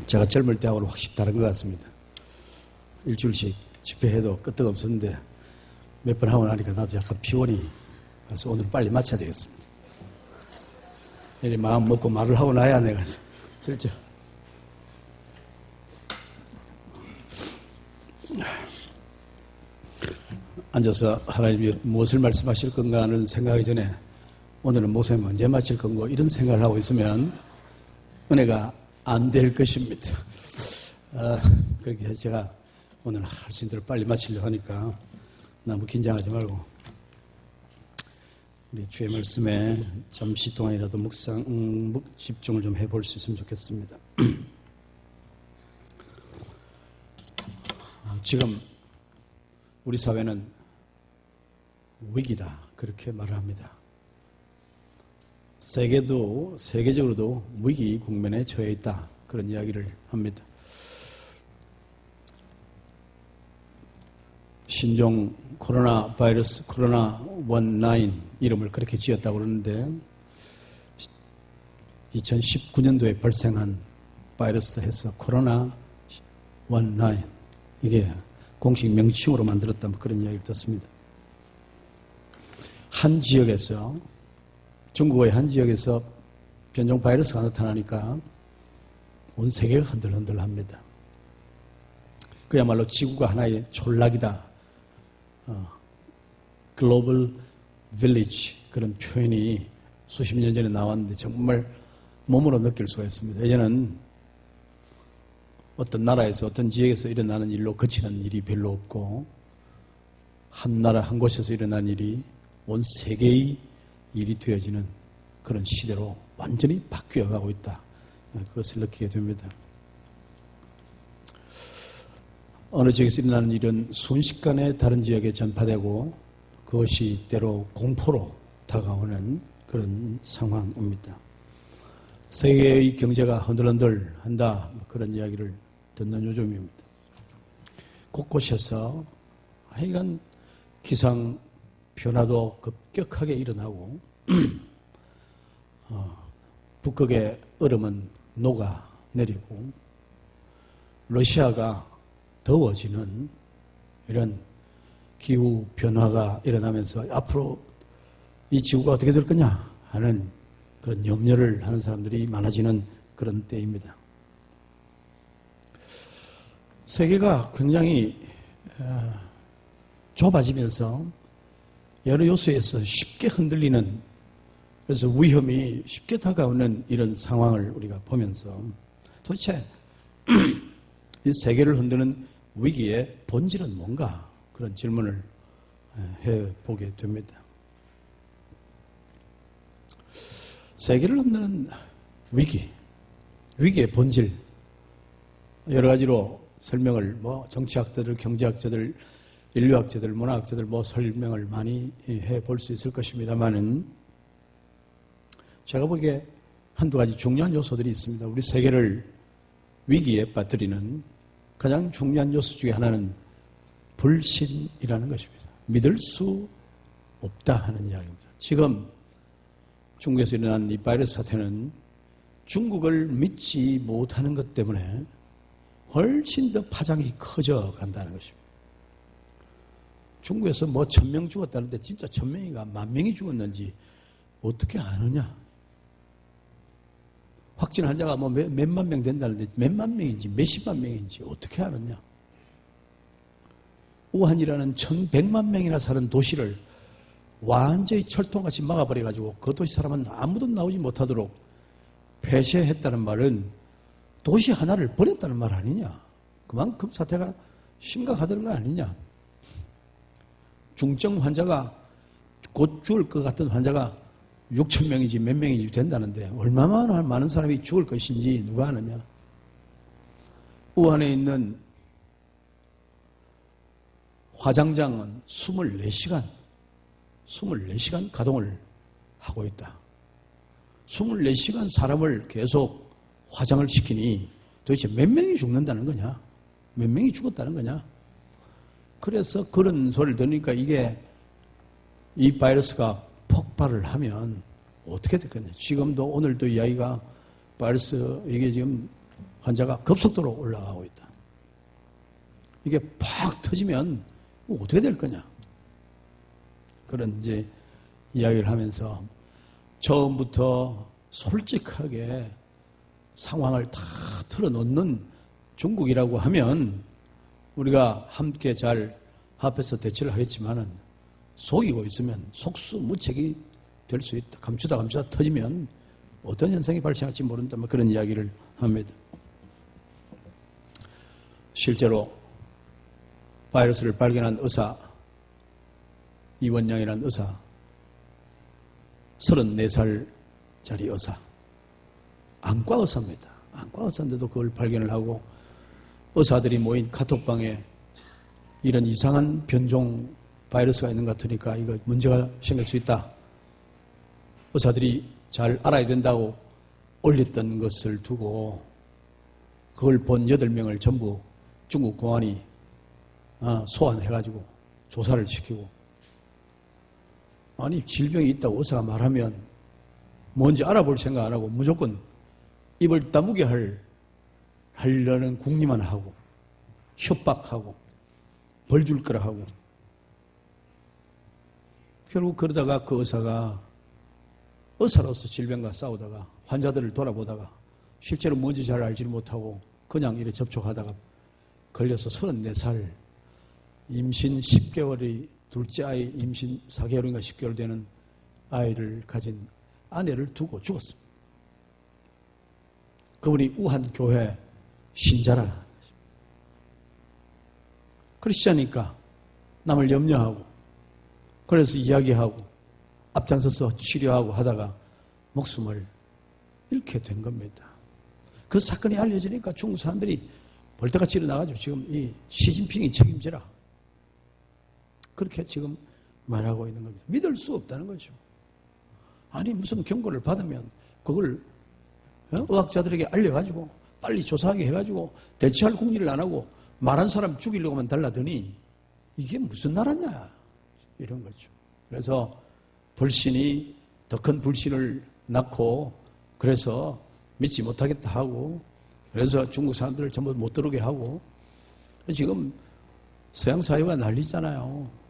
제가 젊을 때하고는 확실히 다른 것 같습니다. 일주일씩 집회해도 끄떡없었는데 몇 번 하고 나니까 나도 약간 피곤이 와서 오늘 빨리 마쳐야 되겠습니다. 이리 마음 먹고 말을 하고 나야 내가 슬쩍. 앉아서 하나님이 무엇을 말씀하실 건가 하는 생각하기 전에 오늘은 목사님 언제 마칠 건고 이런 생각을 하고 있으면 은혜가 안 될 것입니다. 그렇게 제가 오늘 할 수 있는 대로 빨리 마치려고 하니까 너무 긴장하지 말고 우리 주의 말씀에 잠시 동안이라도 집중을 좀 해볼 수 있으면 좋겠습니다. 지금 우리 사회는 위기다 그렇게 말을 합니다. 세계적으로도 위기 국면에 처해 있다 그런 이야기를 합니다. 신종 코로나 바이러스 코로나19 이름을 그렇게 지었다고 그러는데 2019년도에 발생한 바이러스 해서 코로나19 이게 공식 명칭으로 만들었다 그런 이야기를 듣습니다. 한 지역에서 중국의 한 지역에서 변종 바이러스가 나타나니까 온 세계가 흔들흔들합니다. 그야말로 지구가 하나의 촌락이다. 글로벌 빌리지 그런 표현이 수십 년 전에 나왔는데 정말 몸으로 느낄 수가 있습니다. 예전에는 어떤 나라에서 어떤 지역에서 일어나는 일로 그치는 일이 별로 없고 한 나라 한 곳에서 일어난 일이 온 세계의 일이 되어지는 그런 시대로 완전히 바뀌어가고 있다. 그것을 느끼게 됩니다. 어느 지역에서 일어나는 일은 순식간에 다른 지역에 전파되고 그것이 때로 공포로 다가오는 그런 상황입니다. 세계의 경제가 흔들흔들한다 그런 이야기를 듣는 요즘입니다. 곳곳에서 하여간 기상 변화도 급격하게 일어나고 북극의 얼음은 녹아내리고 러시아가 더워지는 이런 기후 변화가 일어나면서 앞으로 이 지구가 어떻게 될 거냐 하는 그런 염려를 하는 사람들이 많아지는 그런 때입니다. 세계가 굉장히 좁아지면서 여러 요소에서 쉽게 흔들리는 그래서 위험이 쉽게 다가오는 이런 상황을 우리가 보면서 도대체 이 세계를 흔드는 위기의 본질은 뭔가 그런 질문을 해보게 됩니다. 세계를 흔드는 위기의 본질 여러 가지로 설명을 정치학자들, 경제학자들, 인류학자들, 문화학자들 설명을 많이 해볼 수 있을 것입니다만은 제가 보기에 한두 가지 중요한 요소들이 있습니다. 우리 세계를 위기에 빠뜨리는 가장 중요한 요소 중에 하나는 불신이라는 것입니다. 믿을 수 없다 하는 이야기입니다. 지금 중국에서 일어난 이 바이러스 사태는 중국을 믿지 못하는 것 때문에 훨씬 더 파장이 커져 간다는 것입니다. 중국에서 1000명 죽었다는데 진짜 1000명이가 10,000명이 죽었는지 어떻게 아느냐? 확진 환자가 몇만 명 된다는데 몇만 명인지 몇십만 명인지 어떻게 아느냐? 우한이라는 1100만 명이나 사는 도시를 완전히 철통같이 막아버려가지고 그 도시 사람은 아무도 나오지 못하도록 폐쇄했다는 말은 도시 하나를 버렸다는 말 아니냐? 그만큼 사태가 심각하다는 거 아니냐? 중증 환자가 곧 죽을 것 같은 환자가 6,000명이지 몇 명이지 된다는데 얼마나 많은 사람이 죽을 것인지 누가 아느냐? 우한에 있는 화장장은 24시간 가동을 하고 있다. 24시간 사람을 계속 화장을 시키니 도대체 몇 명이 죽는다는 거냐? 몇 명이 죽었다는 거냐? 그래서 그런 소리를 들으니까 이 바이러스가 폭발을 하면 어떻게 됐겠냐. 지금도 오늘도 이야기가 바이러스 이게 지금 환자가 급속도로 올라가고 있다. 이게 팍 터지면 어떻게 될 거냐. 그런 이제 이야기를 하면서 처음부터 솔직하게 상황을 다 털어놓는 중국이라고 하면 우리가 함께 잘 합해서 대처를 하겠지만은 속이고 있으면 속수무책이 될 수 있다. 감추다 터지면 어떤 현상이 발생할지 모른다. 뭐 그런 이야기를 합니다. 실제로 바이러스를 발견한 의사, 이원양이라는 의사, 34살짜리 의사, 안과 의사입니다. 안과 의사인데도 그걸 발견을 하고 의사들이 모인 카톡방에 이런 이상한 변종 바이러스가 있는 것 같으니까 이거 문제가 생길 수 있다. 의사들이 잘 알아야 된다고 올렸던 것을 두고 그걸 본 8명을 전부 중국 공안이 소환해가지고 조사를 시키고, 아니 질병이 있다고 의사가 말하면 뭔지 알아볼 생각 안 하고 무조건 입을 다무게 하려는 궁리만 하고 협박하고 벌 줄 거라 하고, 결국 그러다가 그 의사가 의사로서 질병과 싸우다가 환자들을 돌아보다가 실제로 뭔지 잘 알지 못하고 그냥 이래 접촉하다가 걸려서 34살 임신 10개월이 둘째 아이 임신 4개월인가 10개월 되는 아이를 가진 아내를 두고 죽었습니다. 그분이 우한 교회 신자라. 크리스찬이니까 남을 염려하고 그래서 이야기하고 앞장서서 치료하고 하다가 목숨을 잃게 된 겁니다. 그 사건이 알려지니까 중국 사람들이 벌떼같이 일어나가지고 지금 이 시진핑이 책임지라 그렇게 지금 말하고 있는 겁니다. 믿을 수 없다는 거죠. 아니 무슨 경고를 받으면 그걸 의학자들에게 알려가지고 빨리 조사하게 해가지고 대처할 궁리를 안 하고 말한 사람 죽이려고만 달라더니 이게 무슨 나라냐 이런 거죠. 그래서 불신이 더 큰 불신을 낳고 그래서 믿지 못하겠다 하고 그래서 중국 사람들을 전부 못 들어오게 하고 지금 서양 사회가 난리잖아요.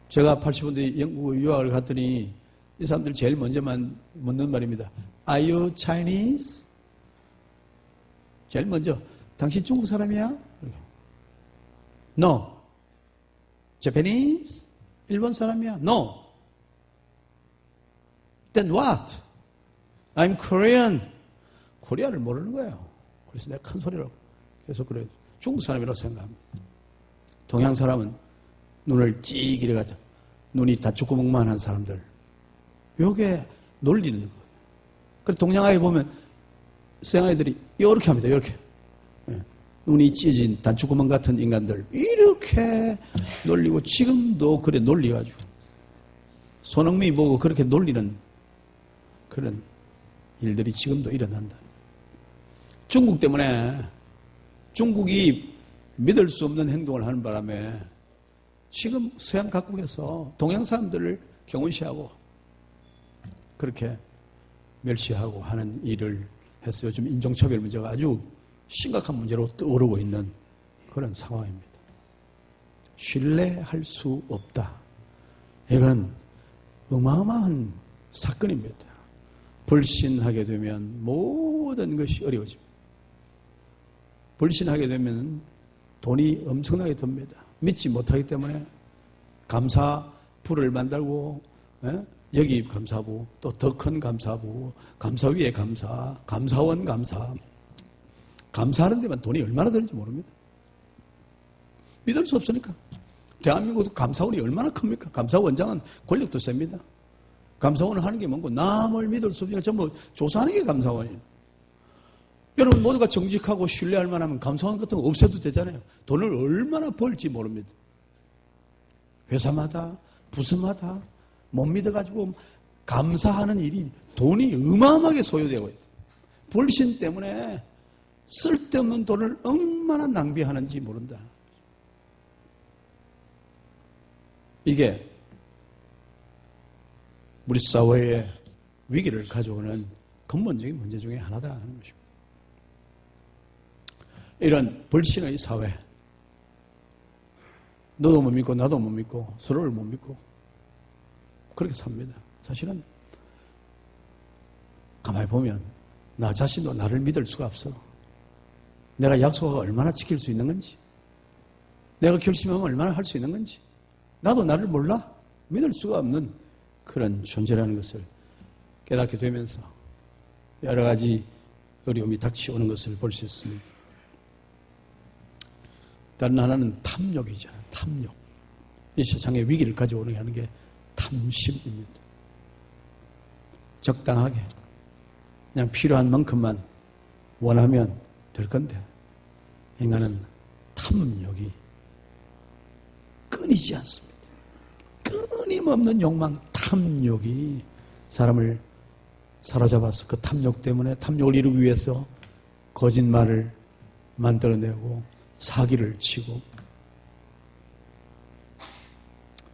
제가 80년대 영국 유학을 갔더니 이 사람들 제일 먼저만 묻는 말입니다. Are you Chinese? 제일 먼저 당신 중국 사람이야? No. Japanese? 일본 사람이야? No. Then what? I'm Korean. 코리아를 모르는 거예요. 그래서 내가 큰 소리로 계속 그래요. 중국 사람이라고 생각합니다. 동양 사람은 눈을 찍 이래가지고 눈이 다쭈구멍만 한 사람들. 요게 놀리는 거예요. 그래서 동양아이 보면 서양아이들이 이렇게 합니다. 이렇게. 눈이 찢어진 단추구멍 같은 인간들 이렇게 놀리고 지금도 그래 놀려가지고 손흥민이 보고 그렇게 놀리는 그런 일들이 지금도 일어난다. 중국 때문에 중국이 믿을 수 없는 행동을 하는 바람에 지금 서양 각국에서 동양 사람들을 경운시하고 그렇게 멸시하고 하는 일을 해서 요즘 인종차별 문제가 아주 심각한 문제로 떠오르고 있는 그런 상황입니다. 신뢰할 수 없다. 이건 어마어마한 사건입니다. 불신하게 되면 모든 것이 어려워집니다. 불신하게 되면 돈이 엄청나게 듭니다. 믿지 못하기 때문에 감사부를 만들고 여기 감사부, 또 더 큰 감사부, 감사위에 감사, 감사원 감사. 감사하는 데만 돈이 얼마나 드는지 모릅니다. 믿을 수 없으니까. 대한민국도 감사원이 얼마나 큽니까? 감사원장은 권력도 셉니다. 감사원을 하는 게 뭔고 남을 믿을 수 없으니까 전부 조사하는 게 감사원이에요. 여러분 모두가 정직하고 신뢰할 만하면 감사원 같은 거 없애도 되잖아요. 돈을 얼마나 벌지 모릅니다. 회사마다 부서마다 못 믿어가지고 감사하는 일이 돈이 어마어마하게 소요되고 있다. 불신 때문에 쓸데없는 돈을 얼마나 낭비하는지 모른다. 이게 우리 사회에 위기를 가져오는 근본적인 문제 중에 하나다 하는 것입니다. 이런 불신의 사회, 너도 못 믿고 나도 못 믿고 서로를 못 믿고 그렇게 삽니다. 사실은 가만히 보면 나 자신도 나를 믿을 수가 없어. 내가 약속을 얼마나 지킬 수 있는 건지, 내가 결심하면 얼마나 할 수 있는 건지, 나도 나를 몰라 믿을 수가 없는 그런 존재라는 것을 깨닫게 되면서 여러 가지 어려움이 닥쳐오는 것을 볼 수 있습니다. 다른 하나는 탐욕이잖아요. 탐욕. 이 세상에 위기를 가져오는 하는 게 탐심입니다. 적당하게 그냥 필요한 만큼만 원하면 될 건데 인간은 탐욕이 끊이지 않습니다. 끊임없는 욕망, 탐욕이 사람을 사로잡아서 그 탐욕 때문에 탐욕을 이루기 위해서 거짓말을 만들어내고 사기를 치고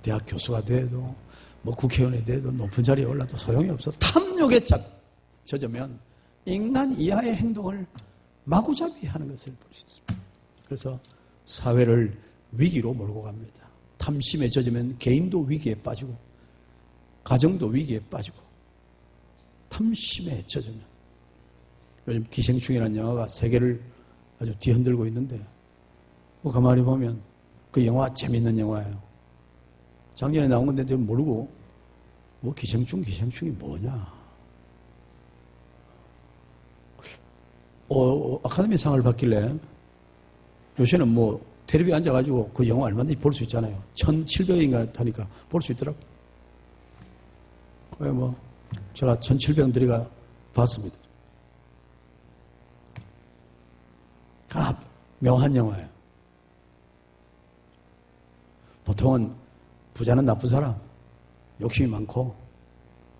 대학 교수가 돼도 뭐 국회의원이 돼도 높은 자리에 올라도 소용이 없어. 탐욕에 젖으면 인간 이하의 행동을 마구잡이 하는 것을 볼 수 있습니다. 그래서 사회를 위기로 몰고 갑니다. 탐심에 젖으면 개인도 위기에 빠지고 가정도 위기에 빠지고 탐심에 젖으면 요즘 기생충이라는 영화가 세계를 아주 뒤흔들고 있는데 뭐 가만히 보면 그 영화 재밌는 영화예요. 작년에 나온 건데 좀 모르고 뭐 기생충이 뭐냐. 아카데미 상을 받길래 요새는 뭐 텔레비에 앉아가지고 그 영화 얼마든지 볼 수 있잖아요. 1700인가 하니까 볼 수 있더라고. 왜 뭐 제가 1700 들이가 봤습니다. 묘한 영화예요. 보통은 부자는 나쁜 사람, 욕심이 많고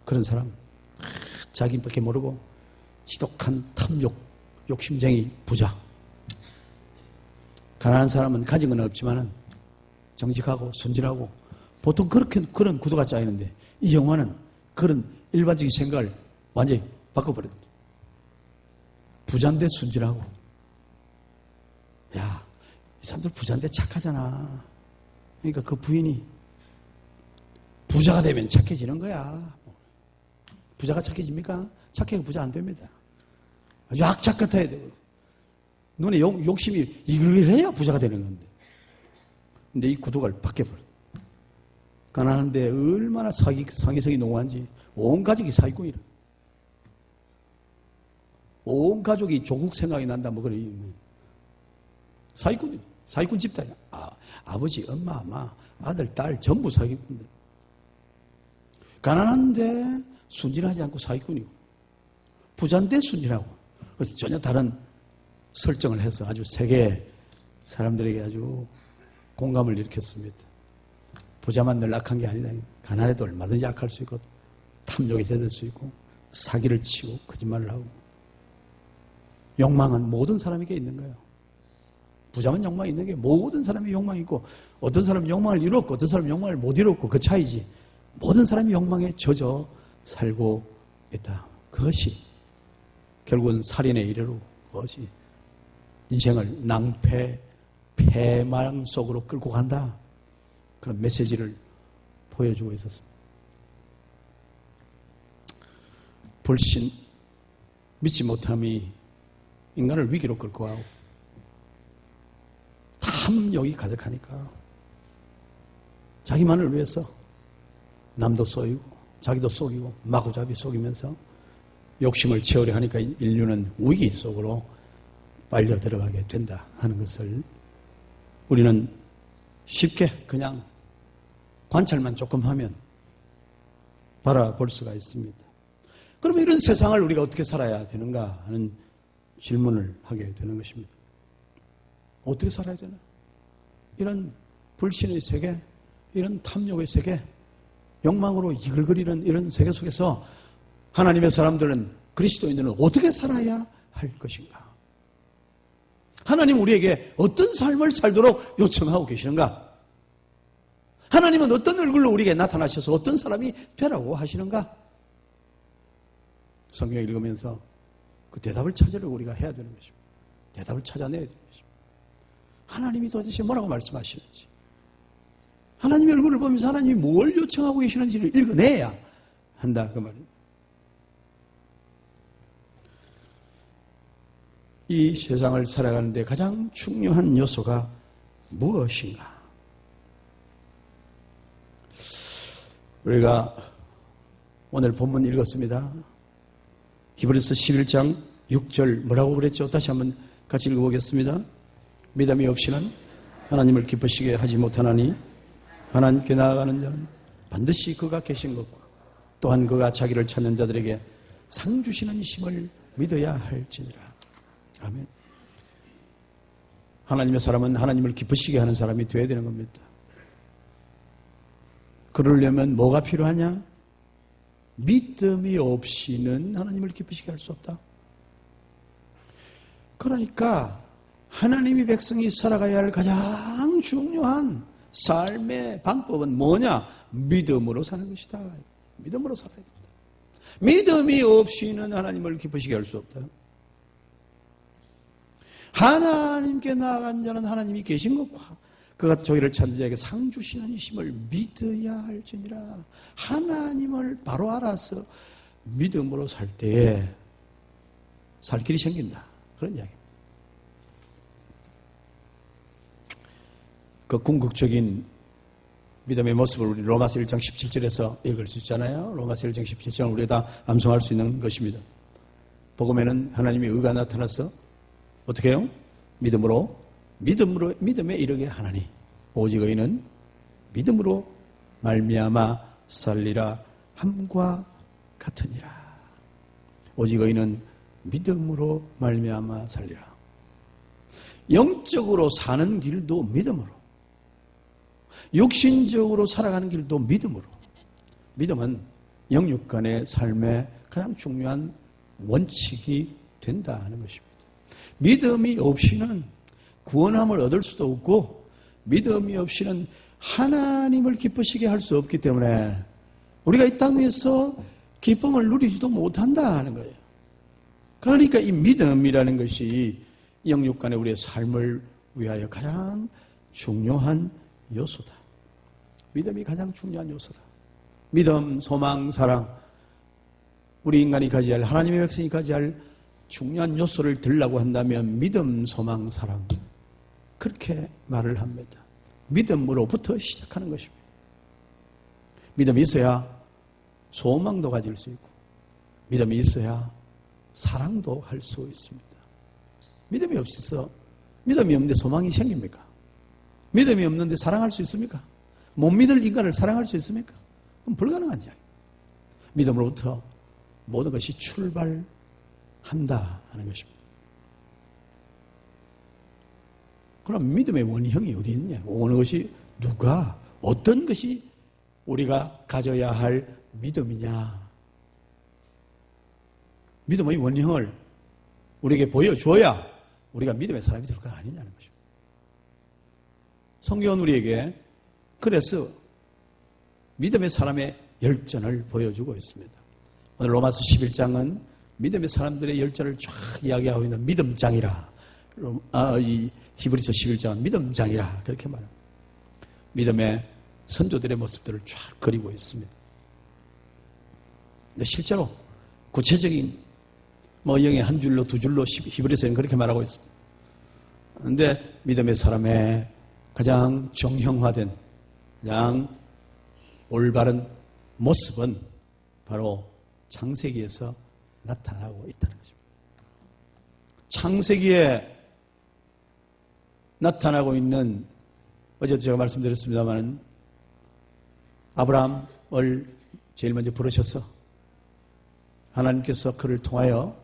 그런 사람, 자기밖에 모르고 지독한 탐욕, 욕심쟁이 부자. 가난한 사람은 가진 건 없지만은 정직하고 순진하고 보통 그런 구도가 짜이는데 이 영화는 그런 일반적인 생각을 완전히 바꿔버렸다. 부자인데 순진하고, 야, 이 사람들 부자인데 착하잖아. 그러니까 그 부인이 부자가 되면 착해지는 거야. 부자가 착해집니까? 착해가 부자 안 됩니다. 아주 악착 같아야 되고 눈에 욕심이 이글이글해야 부자가 되는 건데. 근데 이 구도가 바뀌어버려. 가난한데 얼마나 상위성이 농후한지 온 가족이 사기꾼이라. 온 가족이 조국 생각이 난다 뭐 그래. 사기꾼 집단이야. 아버지, 엄마, 아들, 딸 전부 사기꾼들. 가난한데 순진하지 않고 사기꾼이고 부자인데 순진하고. 그래서 전혀 다른 설정을 해서 아주 세계 사람들에게 아주 공감을 일으켰습니다. 부자만 늘 악한 게 아니다. 가난해도 얼마든지 악할 수 있고 탐욕에 젖을 수 있고 사기를 치고 거짓말을 하고 욕망은 모든 사람에게 있는 거예요. 부자만 욕망이 있는 게 모든 사람이 욕망이 있고 어떤 사람은 욕망을 이뤘고 어떤 사람은 욕망을 못 이뤘고 그 차이지. 모든 사람이 욕망에 젖어 살고 있다. 그것이 결국은 살인에 이르고 그것이 인생을 낭패, 패망 속으로 끌고 간다. 그런 메시지를 보여주고 있었습니다. 불신, 믿지 못함이 인간을 위기로 끌고 가고 탐욕이 가득하니까 자기만을 위해서 남도 쏘이고 자기도 속이고 마구잡이 속이면서 욕심을 채우려 하니까 인류는 위기 속으로 빨려 들어가게 된다 하는 것을 우리는 쉽게 그냥 관찰만 조금 하면 바라볼 수가 있습니다. 그러면 이런 세상을 우리가 어떻게 살아야 되는가 하는 질문을 하게 되는 것입니다. 어떻게 살아야 되나? 이런 불신의 세계, 이런 탐욕의 세계, 욕망으로 이글거리는 이런 세계 속에서 하나님의 사람들은, 그리스도인들은 어떻게 살아야 할 것인가? 하나님 우리에게 어떤 삶을 살도록 요청하고 계시는가? 하나님은 어떤 얼굴로 우리에게 나타나셔서 어떤 사람이 되라고 하시는가? 성경 읽으면서 그 대답을 찾으려고 우리가 해야 되는 것입니다. 대답을 찾아내야 되는 것입니다. 하나님이 도대체 뭐라고 말씀하시는지, 하나님의 얼굴을 보면서 하나님이 뭘 요청하고 계시는지를 읽어내야 한다 그 말입니다. 이 세상을 살아가는데 가장 중요한 요소가 무엇인가? 우리가 오늘 본문 읽었습니다. 히브리서 11장 6절 뭐라고 그랬죠? 다시 한번 같이 읽어보겠습니다. 믿음이 없이는 하나님을 기쁘시게 하지 못하나니 하나님께 나아가는 자는 반드시 그가 계신 것과 또한 그가 자기를 찾는 자들에게 상 주시는 이심을 믿어야 할지니라. 아멘. 하나님의 사람은 하나님을 기쁘시게 하는 사람이 되어야 되는 겁니다. 그러려면 뭐가 필요하냐? 믿음이 없이는 하나님을 기쁘시게 할 수 없다. 그러니까 하나님이 백성이 살아가야 할 가장 중요한 삶의 방법은 뭐냐? 믿음으로 사는 것이다. 믿음으로 살아야 된다. 믿음이 없이는 하나님을 기쁘시게 할 수 없다. 하나님께 나아간 자는 하나님이 계신 것과 그가 저희를 찾는 자에게 상 주시는 이심을 믿어야 할지니라. 하나님을 바로 알아서 믿음으로 살 때에 살 길이 생긴다. 그런 이야기입니다. 그 궁극적인 믿음의 모습을 우리 로마서 1장 17절에서 읽을 수 있잖아요. 로마서 1장 17절은 우리가 다 암송할 수 있는 것입니다. 복음에는 하나님의 의가 나타나서 어떻게 해요? 믿음에 이르게 하나니 오직 의인은 믿음으로 말미암아 살리라 함과 같으니라. 오직 의인은 믿음으로 말미암아 살리라. 영적으로 사는 길도 믿음으로, 육신적으로 살아가는 길도 믿음으로. 믿음은 영육 간의 삶의 가장 중요한 원칙이 된다 하는 것입니다. 믿음이 없이는 구원함을 얻을 수도 없고 믿음이 없이는 하나님을 기쁘시게 할 수 없기 때문에 우리가 이 땅 위에서 기쁨을 누리지도 못한다 하는 거예요. 그러니까 이 믿음이라는 것이 영육 간의 우리의 삶을 위하여 가장 중요한 요소다. 믿음이 가장 중요한 요소다. 믿음, 소망, 사랑, 우리 인간이 가져야 할, 하나님의 백성이 가져야 할 중요한 요소를 들라고 한다면 믿음, 소망, 사랑, 그렇게 말을 합니다. 믿음으로부터 시작하는 것입니다. 믿음이 있어야 소망도 가질 수 있고 믿음이 있어야 사랑도 할 수 있습니다. 믿음이 없어서 믿음이 없는데 소망이 생깁니까? 믿음이 없는데 사랑할 수 있습니까? 못 믿을 인간을 사랑할 수 있습니까? 그럼 불가능한 이야기. 믿음으로부터 모든 것이 출발한다 하는 것입니다. 그럼 믿음의 원형이 어디 있냐? 어느 것이 누가 어떤 것이 우리가 가져야 할 믿음이냐? 믿음의 원형을 우리에게 보여줘야 우리가 믿음의 사람이 될 거 아니냐는 것입니다. 성경은 우리에게 그래서 믿음의 사람의 열전을 보여주고 있습니다. 오늘 로마서 11장은 믿음의 사람들의 열전을 쫙 이야기하고 있는 믿음장이라. 이 히브리서 11장은 믿음장이라 그렇게 말합니다. 믿음의 선조들의 모습들을 쫙 그리고 있습니다. 근데 실제로 구체적인 영의 한 줄로 두 줄로 히브리서는 그렇게 말하고 있습니다. 그런데 믿음의 사람의 가장 정형화된 가장 올바른 모습은 바로 창세기에서 나타나고 있다는 것입니다. 창세기에 나타나고 있는, 어제도 제가 말씀드렸습니다만 아브라함을 제일 먼저 부르셔서 하나님께서 그를 통하여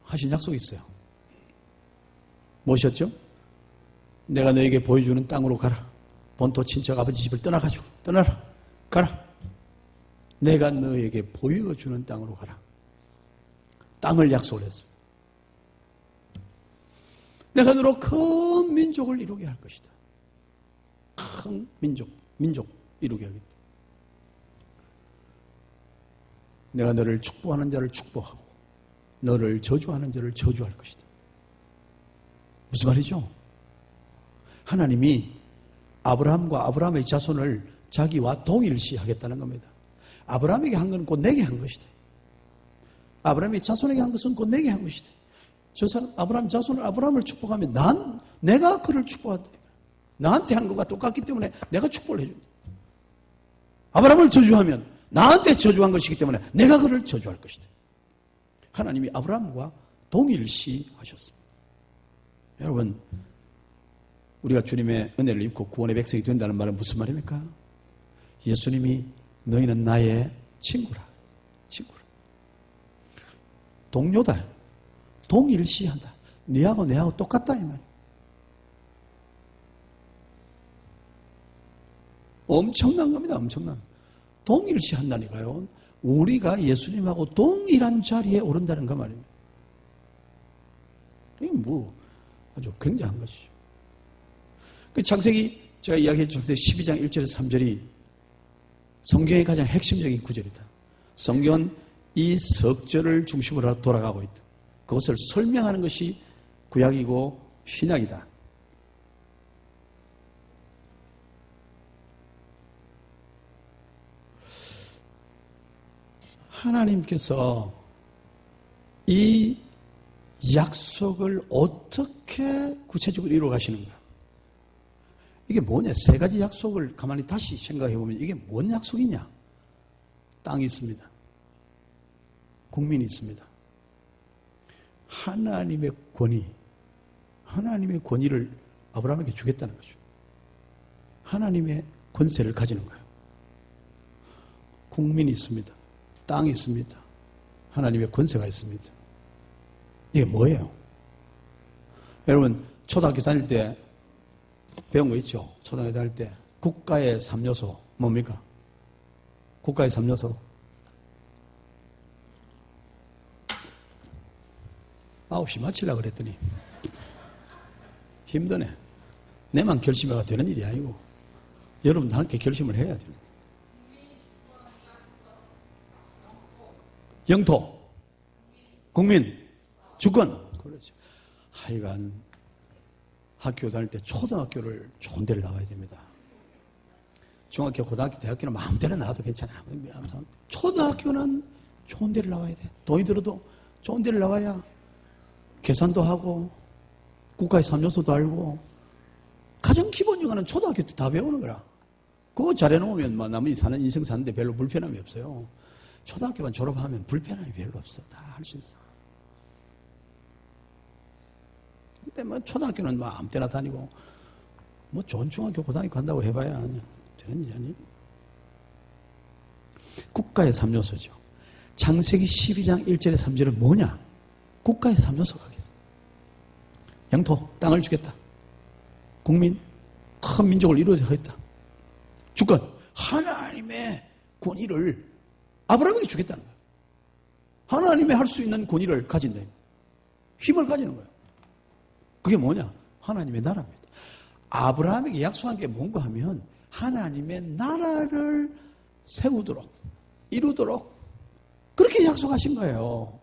하신 약속이 있어요. 무엇이었죠? 내가 너에게 보여주는 땅으로 가라. 본토 친척 아버지 집을 떠나라. 가라. 내가 너에게 보여주는 땅으로 가라. 땅을 약속을 했어. 내가 너로 큰 민족을 이루게 할 것이다. 큰 민족 이루게 하겠다. 내가 너를 축복하는 자를 축복하고 너를 저주하는 자를 저주할 것이다. 무슨 말이죠? 하나님이 아브라함과 아브라함의 자손을 자기와 동일시하겠다는 겁니다. 아브라함에게 한 건 곧 내게 한 것이다. 아브라함의 자손에게 한 것은 곧 내게 한 것이다. 저 사람 아브라함 자손을 아브라함을 축복하면 내가 그를 축복한다. 나한테 한 것과 똑같기 때문에 내가 축복을 해준다. 아브라함을 저주하면 나한테 저주한 것이기 때문에 내가 그를 저주할 것이다. 하나님이 아브라함과 동일시 하셨습니다. 여러분, 우리가 주님의 은혜를 입고 구원의 백성이 된다는 말은 무슨 말입니까? 예수님이 너희는 나의 친구라. 동료다. 동일시한다. 네하고 내하고 똑같다 이 말이에요. 엄청난 겁니다. 엄청난. 동일시한다니까요. 우리가 예수님하고 동일한 자리에 오른다는 그 말입니다. 이게 아주 굉장한 것이죠. 그 창세기 제가 이야기해 줬을 때 12장 1절에서 3절이 성경의 가장 핵심적인 구절이다. 성경은 이 석절을 중심으로 돌아가고 있다. 그것을 설명하는 것이 구약이고 신약이다. 하나님께서 이 약속을 어떻게 구체적으로 이루어 가시는가? 이게 뭐냐? 세 가지 약속을 가만히 다시 생각해 보면 이게 뭔 약속이냐? 땅이 있습니다. 국민이 있습니다. 하나님의 권위를 아브라함에게 주겠다는 거죠. 하나님의 권세를 가지는 거예요. 국민이 있습니다. 땅이 있습니다. 하나님의 권세가 있습니다. 이게 뭐예요? 여러분, 초등학교 다닐 때 배운 거 있죠? 초등학교 다닐 때 국가의 3요소 뭡니까? 국가의 3요소. 9시 마치려고 그랬더니 힘드네. 내만 결심해가 되는 일이 아니고 여러분도 함께 결심을 해야 돼요. 영토, 국민, 주권. 그렇죠. 하여간 학교 다닐 때 초등학교를 좋은 데를 나와야 됩니다. 중학교, 고등학교, 대학교는 마음대로 나와도 괜찮아요. 초등학교는 좋은 데를 나와야 돼. 돈이 들어도 좋은 데를 나와야 계산도 하고 국가의 3요소도 알고 가장 기본적인 초등학교 때 다 배우는 거라. 그거 잘해놓으면 남이 사는 인생 사는데 별로 불편함이 없어요. 초등학교만 졸업하면 불편함이 별로 없어. 다 할 수 있어. 근데 초등학교는 아무 때나 다니고 좋은 중학교, 고등학교 간다고 해봐야 되는 일이 아니에요. 국가의 3요소죠. 창세기 12장 1절에 3절은 뭐냐? 국가의 3요소가 있어. 영토, 땅을 주겠다. 국민, 큰 민족을 이루어져 있다. 주권, 하나님의 권위를 아브라함에게 주겠다는 거예요. 하나님이 할 수 있는 권위를 가진다. 힘을 가지는 거예요. 그게 뭐냐? 하나님의 나라입니다. 아브라함에게 약속한 게 뭔가 하면 하나님의 나라를 세우도록, 이루도록 그렇게 약속하신 거예요.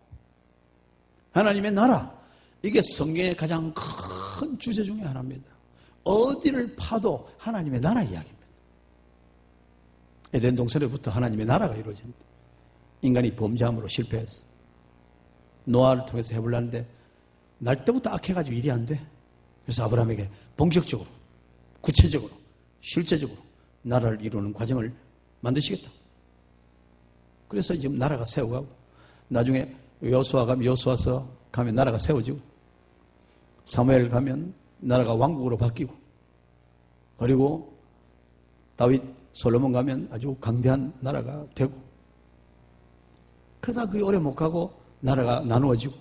하나님의 나라. 이게 성경의 가장 큰 주제 중에 하나입니다. 어디를 파도 하나님의 나라 이야기입니다. 에덴 동산에부터 하나님의 나라가 이루어집니다. 인간이 범죄함으로 실패했어. 노아를 통해서 해보려는데 날 때부터 악해가지고 일이 안 돼. 그래서 아브라함에게 본격적으로, 구체적으로, 실제적으로 나라를 이루는 과정을 만드시겠다. 그래서 지금 나라가 세워가고 나중에 여호수아 가면 여호수아서 가면 나라가 세워지고 사무엘 가면 나라가 왕국으로 바뀌고 그리고 다윗, 솔로몬 가면 아주 강대한 나라가 되고 그러다 그게 오래 못 가고 나라가 나누어지고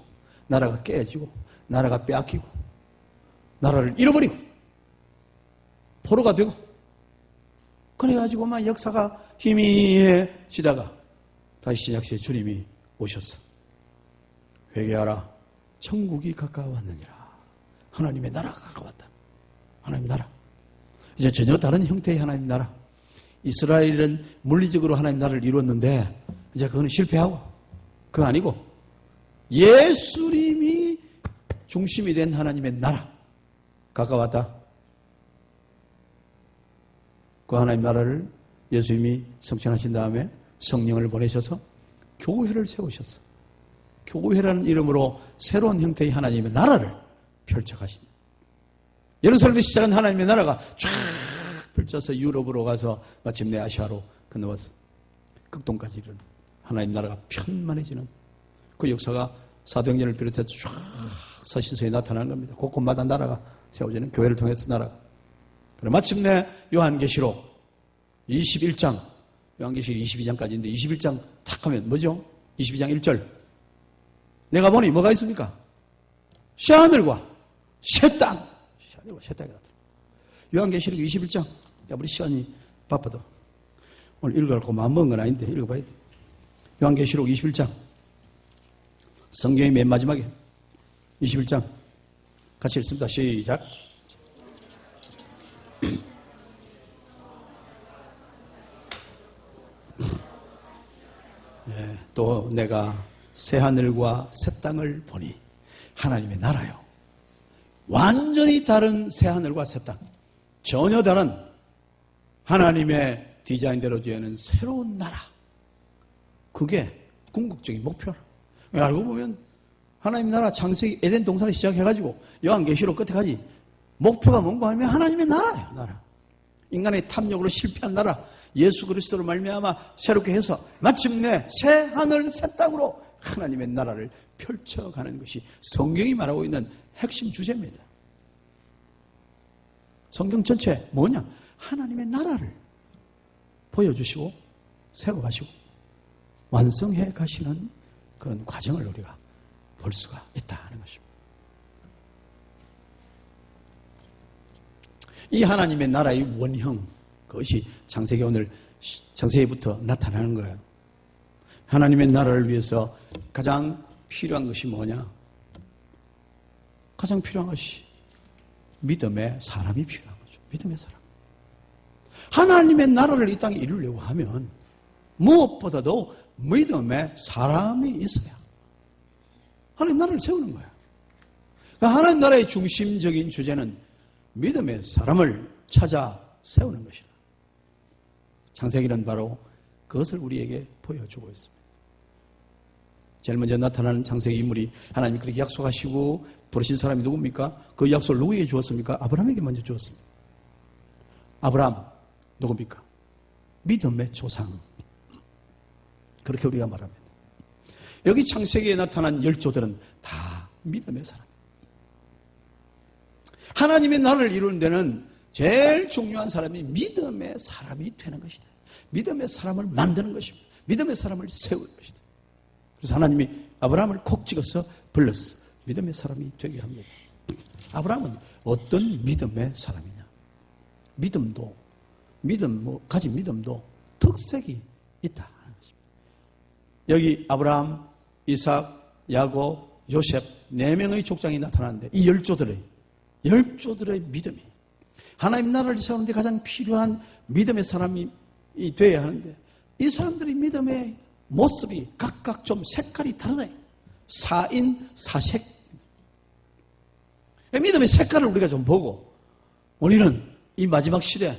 나라가 깨지고 나라가 빼앗기고 나라를 잃어버리고 포로가 되고 그래가지고 막 역사가 희미해지다가 다시 시작시에 주님이 오셨어. 회개하라. 천국이 가까웠느니라. 하나님의 나라가 가까웠다. 하나님 나라. 이제 전혀 다른 형태의 하나님 나라. 이스라엘은 물리적으로 하나님 나라를 이루었는데 이제 그거는 실패하고, 그거 아니고, 예수님이 중심이 된 하나님의 나라, 가까웠다. 그 하나님 나라를 예수님이 성취하신 다음에 성령을 보내셔서 교회를 세우셨어. 교회라는 이름으로 새로운 형태의 하나님의 나라를 펼쳐가신. 예루살렘에 시작한 하나님의 나라가 쫙 펼쳐서 유럽으로 가서 마침내 아시아로 건너와서 극동까지 이르는 하나님 나라가 편만해지는 그 역사가 사도행전을 비롯해서 쫙 서신서에 나타나는 겁니다. 곳곳마다 나라가 세워지는 교회를 통해서 나라가. 그리고 마침내 요한계시록 21장, 요한계시록 22장까지인데 21장 탁 하면 뭐죠? 22장 1절. 내가 보니 뭐가 있습니까? 새하늘과 새 땅. 새하늘과 새 땅이 나타나. 요한계시록 21장. 야, 우리 시간이 바빠도 오늘 읽으려고 마음먹은 건 아닌데 읽어봐야 돼. 요한계시록 21장. 성경의 맨 마지막에 21장. 같이 읽습니다. 시작. 네, 또 내가 새하늘과 새 땅을 보니 하나님의 나라요. 완전히 다른 새하늘과 새 땅. 전혀 다른 하나님의 디자인대로 지어낸 새로운 나라. 그게 궁극적인 목표라. 알고 보면 하나님 나라 창세기 에덴 동산을 시작해가지고 요한계시록 끝에까지 목표가 뭔가 하면 하나님의 나라예요. 나라. 인간의 탐욕으로 실패한 나라. 예수 그리스도로 말미암아 새롭게 해서 마침내 새 하늘 새 땅으로 하나님의 나라를 펼쳐가는 것이 성경이 말하고 있는 핵심 주제입니다. 성경 전체 뭐냐? 하나님의 나라를 보여주시고 세워가시고 완성해 가시는 그런 과정을 우리가 볼 수가 있다 하는 것입니다. 이 하나님의 나라의 원형, 그것이 창세기 오늘 창세기부터 나타나는 거예요. 하나님의 나라를 위해서 가장 필요한 것이 뭐냐? 가장 필요한 것이 믿음의 사람이 필요한 거죠. 믿음의 사람. 하나님의 나라를 이 땅에 이루려고 하면 무엇보다도 믿음의 사람이 있어야 하나님 나라를 세우는 거예요. 그러니까 하나님 나라의 중심적인 주제는 믿음의 사람을 찾아 세우는 것이다. 창세기는 바로 그것을 우리에게 보여주고 있습니다. 제일 먼저 나타나는 창세기 인물이 하나님이 그렇게 약속하시고 부르신 사람이 누굽니까? 그 약속을 누구에게 주었습니까? 아브라함에게 먼저 주었습니다. 아브라함 누굽니까? 믿음의 조상. 그렇게 우리가 말합니다. 여기 창세기에 나타난 열조들은 다 믿음의 사람. 하나님의 나라를 이루는 데는 제일 중요한 사람이 믿음의 사람이 되는 것이다. 믿음의 사람을 만드는 것입니다. 믿음의 사람을 세우는 것이다. 그래서 하나님이 아브라함을 콕 찍어서 불렀어. 믿음의 사람이 되게 합니다. 아브라함은 어떤 믿음의 사람이냐? 믿음도, 가진 믿음도 특색이 있다 하는 것입니다. 여기 아브라함, 이삭, 야곱, 요셉 4명의 족장이 나타나는데 이 열조들의 믿음이 하나님 나라를 세우는데 가장 필요한 믿음의 사람이 되어야 하는데 이 사람들의 믿음의 모습이 각각 좀 색깔이 다르다. 사인, 사색. 믿음의 색깔을 우리가 좀 보고 우리는 이 마지막 시대,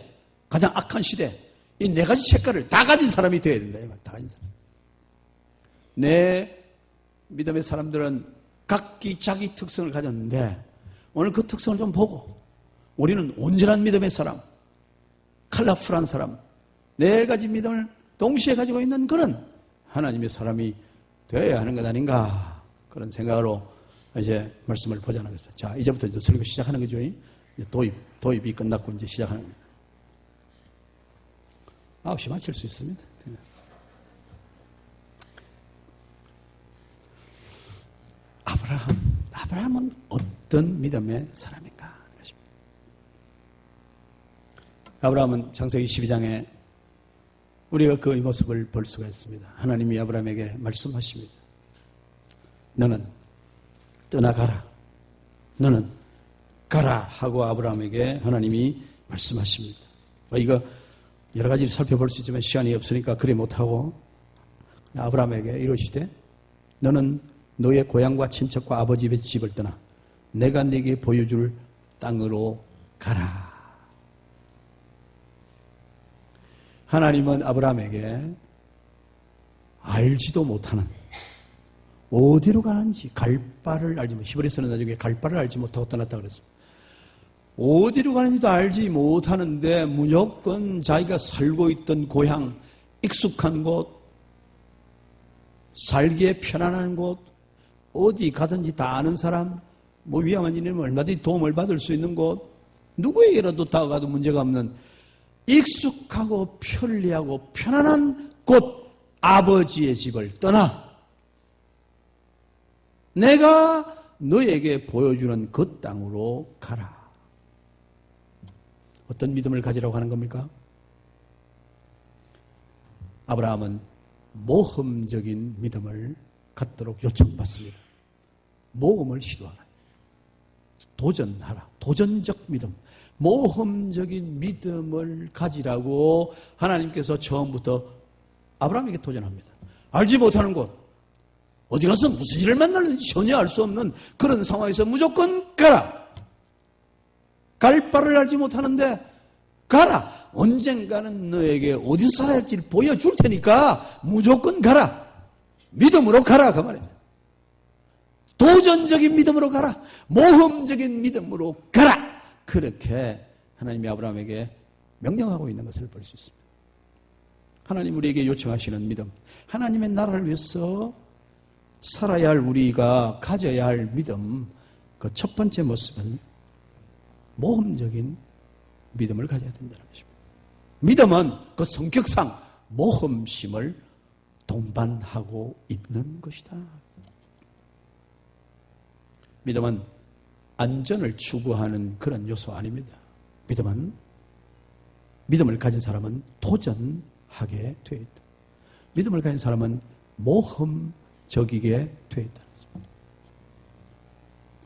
가장 악한 시대, 이 4가지 색깔을 다 가진 사람이 되어야 된다. 다 가진 사람. 내 믿음의 사람들은 각기 자기 특성을 가졌는데 오늘 그 특성을 좀 보고 우리는 온전한 믿음의 사람, 컬러풀한 사람, 4가지 믿음을 동시에 가지고 있는 그런 하나님의 사람이 되어야 하는 것 아닌가 그런 생각으로 이제 말씀을 보자는 거죠. 자, 이제부터 이제 설교 시작하는 거죠. 도입이 끝났고 이제 시작하는 거예요. 9시 마칠 수 있습니다. 아브라함은 어떤 믿음의 사람인가 하는 것입니다. 아브라함은 창세기 12장에 우리가 그 모습을 볼 수가 있습니다. 하나님이 아브라함에게 말씀하십니다. 너는 떠나가라. 너는 가라 하고 아브라함에게 하나님이 말씀하십니다. 이거 여러 가지를 살펴볼 수 있지만 시간이 없으니까 그래 못하고 아브라함에게 이르시되 너는 너의 고향과 친척과 아버지의 집을 떠나 내가 네게 보여줄 땅으로 가라. 하나님은 아브라함에게 알지도 못하는, 어디로 가는지 갈 바를 알지 못, 히브리서는 나중에 갈 바를 알지 못하고 떠났다 그랬습니다. 어디로 가는지도 알지 못하는데 무조건 자기가 살고 있던 고향, 익숙한 곳, 살기에 편안한 곳, 어디 가든지 다 아는 사람, 뭐 위험한 일이면 얼마든지 도움을 받을 수 있는 곳, 누구에게라도 다가가도 문제가 없는 익숙하고 편리하고 편안한 곳, 아버지의 집을 떠나 내가 너에게 보여주는 그 땅으로 가라. 어떤 믿음을 가지라고 하는 겁니까? 아브라함은 모험적인 믿음을 갖도록 요청받습니다. 모험을 시도하라. 도전하라. 도전적 믿음. 모험적인 믿음을 가지라고 하나님께서 처음부터 아브라함에게 도전합니다. 알지 못하는 곳, 어디 가서 무슨 일을 만나는지 전혀 알 수 없는 그런 상황에서 무조건 가라. 갈 바를 알지 못하는데 가라. 언젠가는 너에게 어디서 살아야 할지를 보여줄 테니까 무조건 가라. 믿음으로 가라. 그 말입니다. 도전적인 믿음으로 가라. 모험적인 믿음으로 가라. 그렇게 하나님이 아브라함에게 명령하고 있는 것을 볼 수 있습니다. 하나님 우리에게 요청하시는 믿음, 하나님의 나라를 위해서 살아야 할 우리가 가져야 할 믿음, 그 첫 번째 모습은 모험적인 믿음을 가져야 된다는 것입니다. 믿음은 그 성격상 모험심을 동반하고 있는 것이다. 믿음은 안전을 추구하는 그런 요소 아닙니다. 믿음을 가진 사람은 도전하게 되어 있다. 믿음을 가진 사람은 모험적이게 되어 있다.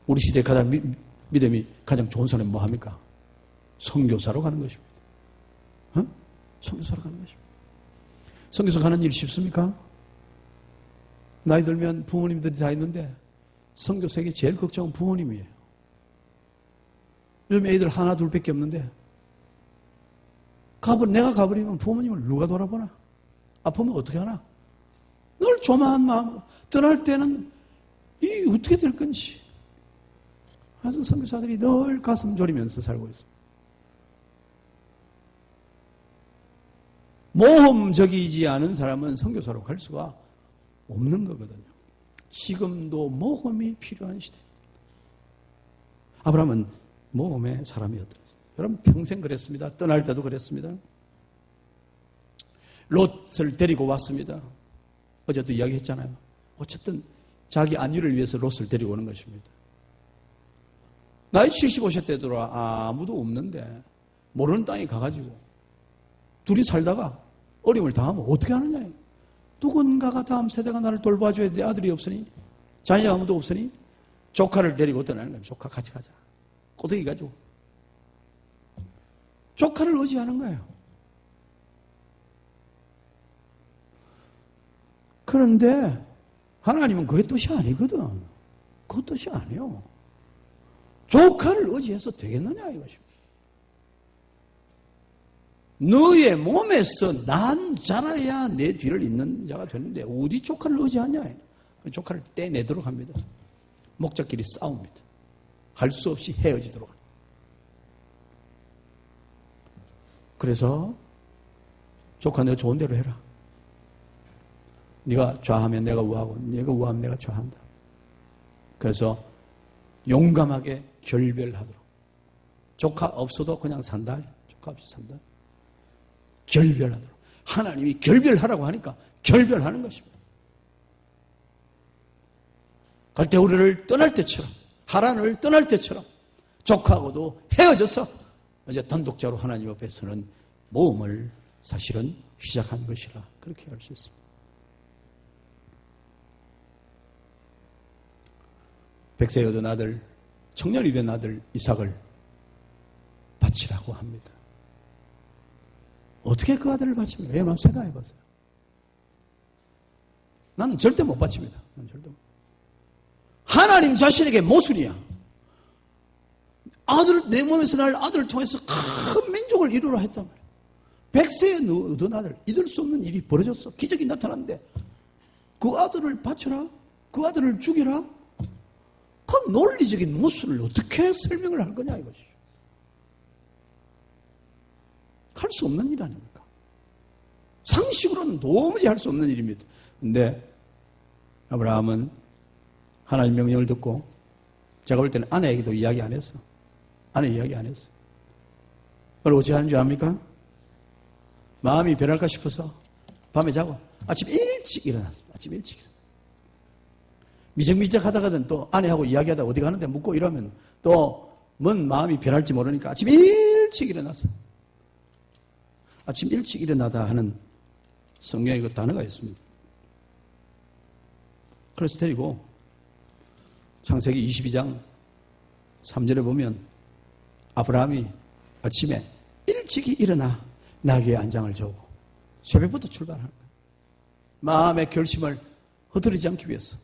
우리 시대에 가장 믿음이 가장 좋은 사람은 뭐 합니까? 선교사로 가는 것입니다. 선교사로 가는 것입니다. 선교사 가는 일이 쉽습니까? 나이 들면 부모님들이 다 있는데 선교사에게 제일 걱정은 부모님이에요. 요즘 애들 하나 둘밖에 없는데 내가 가버리면 부모님을 누가 돌아보나? 아프면 어떻게 하나? 늘 조마한 마음으로 떠날 때는 이 어떻게 될 건지. 그래서 선교사들이 늘 가슴 졸이면서 살고 있습니다. 모험적이지 않은 사람은 선교사로 갈 수가 없는 거거든요. 지금도 모험이 필요한 시대. 아브라함은 모험의 사람이었다. 여러분 평생 그랬습니다. 떠날 때도 그랬습니다. 롯을 데리고 왔습니다. 어제도 이야기했잖아요. 어쨌든 자기 안위를 위해서 롯을 데리고 오는 것입니다. 나이 75세 되더라 아무도 없는데 모르는 땅에 가가지고 둘이 살다가 어려움을 당하면 어떻게 하느냐. 누군가가 다음 세대가 나를 돌봐줘야 돼. 아들이 없으니 자녀 아무도 없으니 조카를 데리고 떠나는 거예요. 조카 같이 가자. 꼬드기 가지고 조카를 의지하는 거예요. 그런데 하나님은 그게 뜻이 아니거든. 그 뜻이 아니에요. 조카를 의지해서 되겠느냐 이것입니다. 너의 몸에서 난 자라야 내 뒤를 잇는 자가 되는데 어디 조카를 의지하냐. 조카를 떼내도록 합니다. 목자끼리 싸웁니다. 할 수 없이 헤어지도록 합니다. 그래서 조카 내가 좋은 대로 해라. 네가 좌하면 내가 우하고 네가 우하면 내가 좌한다. 그래서 용감하게 결별하도록. 조카 없어도 그냥 산다. 조카 없이 산다. 결별하도록. 하나님이 결별하라고 하니까 결별하는 것입니다. 갈대우리를 떠날 때처럼 하란을 떠날 때처럼 조카하고도 헤어져서 이제 단독자로 하나님 앞에서는 모험을 사실은 시작한 것이라 그렇게 할 수 있습니다. 백세에 얻은 아들, 청년이 된 아들 이삭을 바치라고 합니다. 어떻게 그 아들을 바칩니까? 여러분 생각해 보세요. 나는 절대 못 바칩니다. 절대 못. 하나님 자신에게 모순이야. 내 몸에서 날 아들을 통해서 큰 민족을 이루라 했단 말이야. 100세에 얻은 아들, 잊을 수 없는 일이 벌어졌어. 기적이 나타났는데 그 아들을 바쳐라? 그 아들을 죽이라? 그 논리적인 모순을 어떻게 설명을 할 거냐 이것이. 할 수 없는 일 아닙니까? 상식으로는 도무지 할 수 없는 일입니다. 근데 아브라함은 하나님 명령을 듣고, 제가 볼 때는 아내에게도 이야기 안 했어. 아내 이야기 안 했어. 그걸 어찌 하는 줄 압니까? 마음이 변할까 싶어서 밤에 자고 아침 일찍 일어났습니다. 아침 일찍. 미적미적 하다가는 또 아내하고 이야기하다 어디 가는데 묻고 이러면 또 뭔 마음이 변할지 모르니까 아침 일찍 일어났어. 아침 일찍 일어나다 하는 성경에 그 단어가 있습니다. 그래서 데리고 창세기 22장 3절에 보면 아브라함이 아침에 일찍이 일어나 나귀의 안장을 저고 새벽부터 출발하는 거예요. 마음의 결심을 흐트리지 않기 위해서.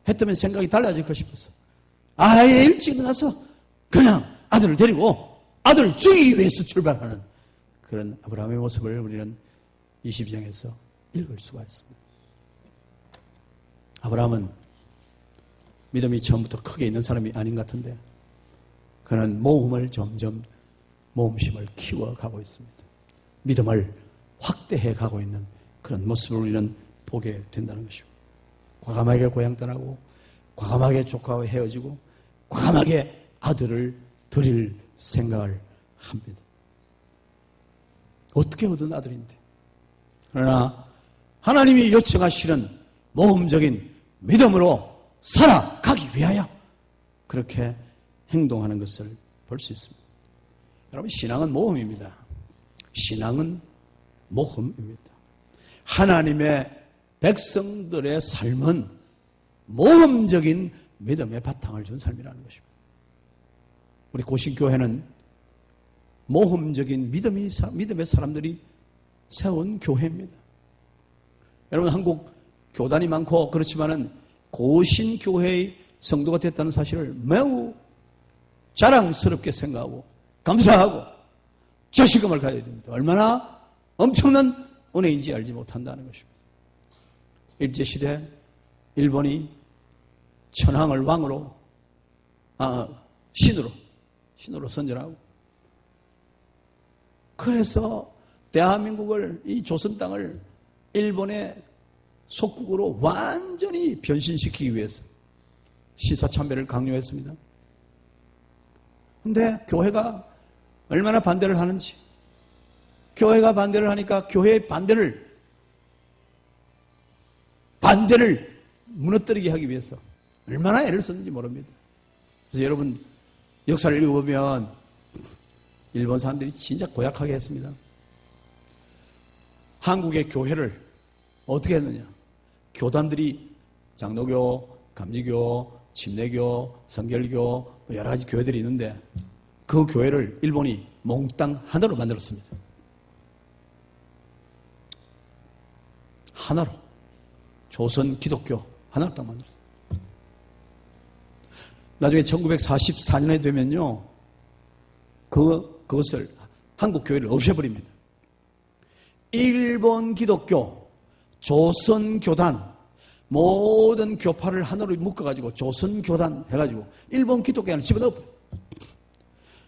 해 뜨면 생각이 달라질까 싶어서 아예 일찍 일어나서 그냥 아들을 데리고 아들을 죽이기 위해서 출발하는 그런 아브라함의 모습을 우리는 22장에서 읽을 수가 있습니다. 아브라함은 믿음이 처음부터 크게 있는 사람이 아닌 것 같은데 그는 모험을 점점 모험심을 키워가고 있습니다. 믿음을 확대해 가고 있는 그런 모습을 우리는 보게 된다는 것입니다. 과감하게 고향 떠나고 과감하게 조카와 헤어지고 과감하게 아들을 드릴 생각을 합니다. 어떻게 얻은 아들인데. 그러나 하나님이 요청하시는 모험적인 믿음으로 살아가기 위하여 그렇게 행동하는 것을 볼 수 있습니다. 여러분, 신앙은 모험입니다. 신앙은 모험입니다. 하나님의 백성들의 삶은 모험적인 믿음의 바탕을 준 삶이라는 것입니다. 우리 고신교회는 모험적인 믿음의 사람들이 세운 교회입니다. 여러분, 한국 교단이 많고 그렇지만은 고신교회의 성도가 됐다는 사실을 매우 자랑스럽게 생각하고 감사하고 자신감을 가져야 됩니다. 얼마나 엄청난 은혜인지 알지 못한다는 것입니다. 일제시대 일본이 천황을 왕으로 신으로 선전하고 그래서 대한민국을 이 조선 땅을 일본의 속국으로 완전히 변신시키기 위해서 시사참배를 강요했습니다. 그런데 교회가 얼마나 반대를 하는지, 교회가 반대를 하니까 교회의 반대를 무너뜨리게 하기 위해서 얼마나 애를 썼는지 모릅니다. 그래서 여러분 역사를 읽어보면 일본 사람들이 진짜 고약하게 했습니다. 한국의 교회를 어떻게 했느냐. 교단들이 장로교, 감리교, 침례교, 성결교 여러 가지 교회들이 있는데 그 교회를 일본이 몽땅 하나로 만들었습니다. 하나로. 조선 기독교 하나로 딱 만들었어요. 나중에 1944년에 되면요, 그것을 한국 교회를 없애버립니다. 일본 기독교, 조선 교단, 모든 교파를 하나로 묶어가지고 조선 교단 해가지고 일본 기독교를 집어넣어버려요.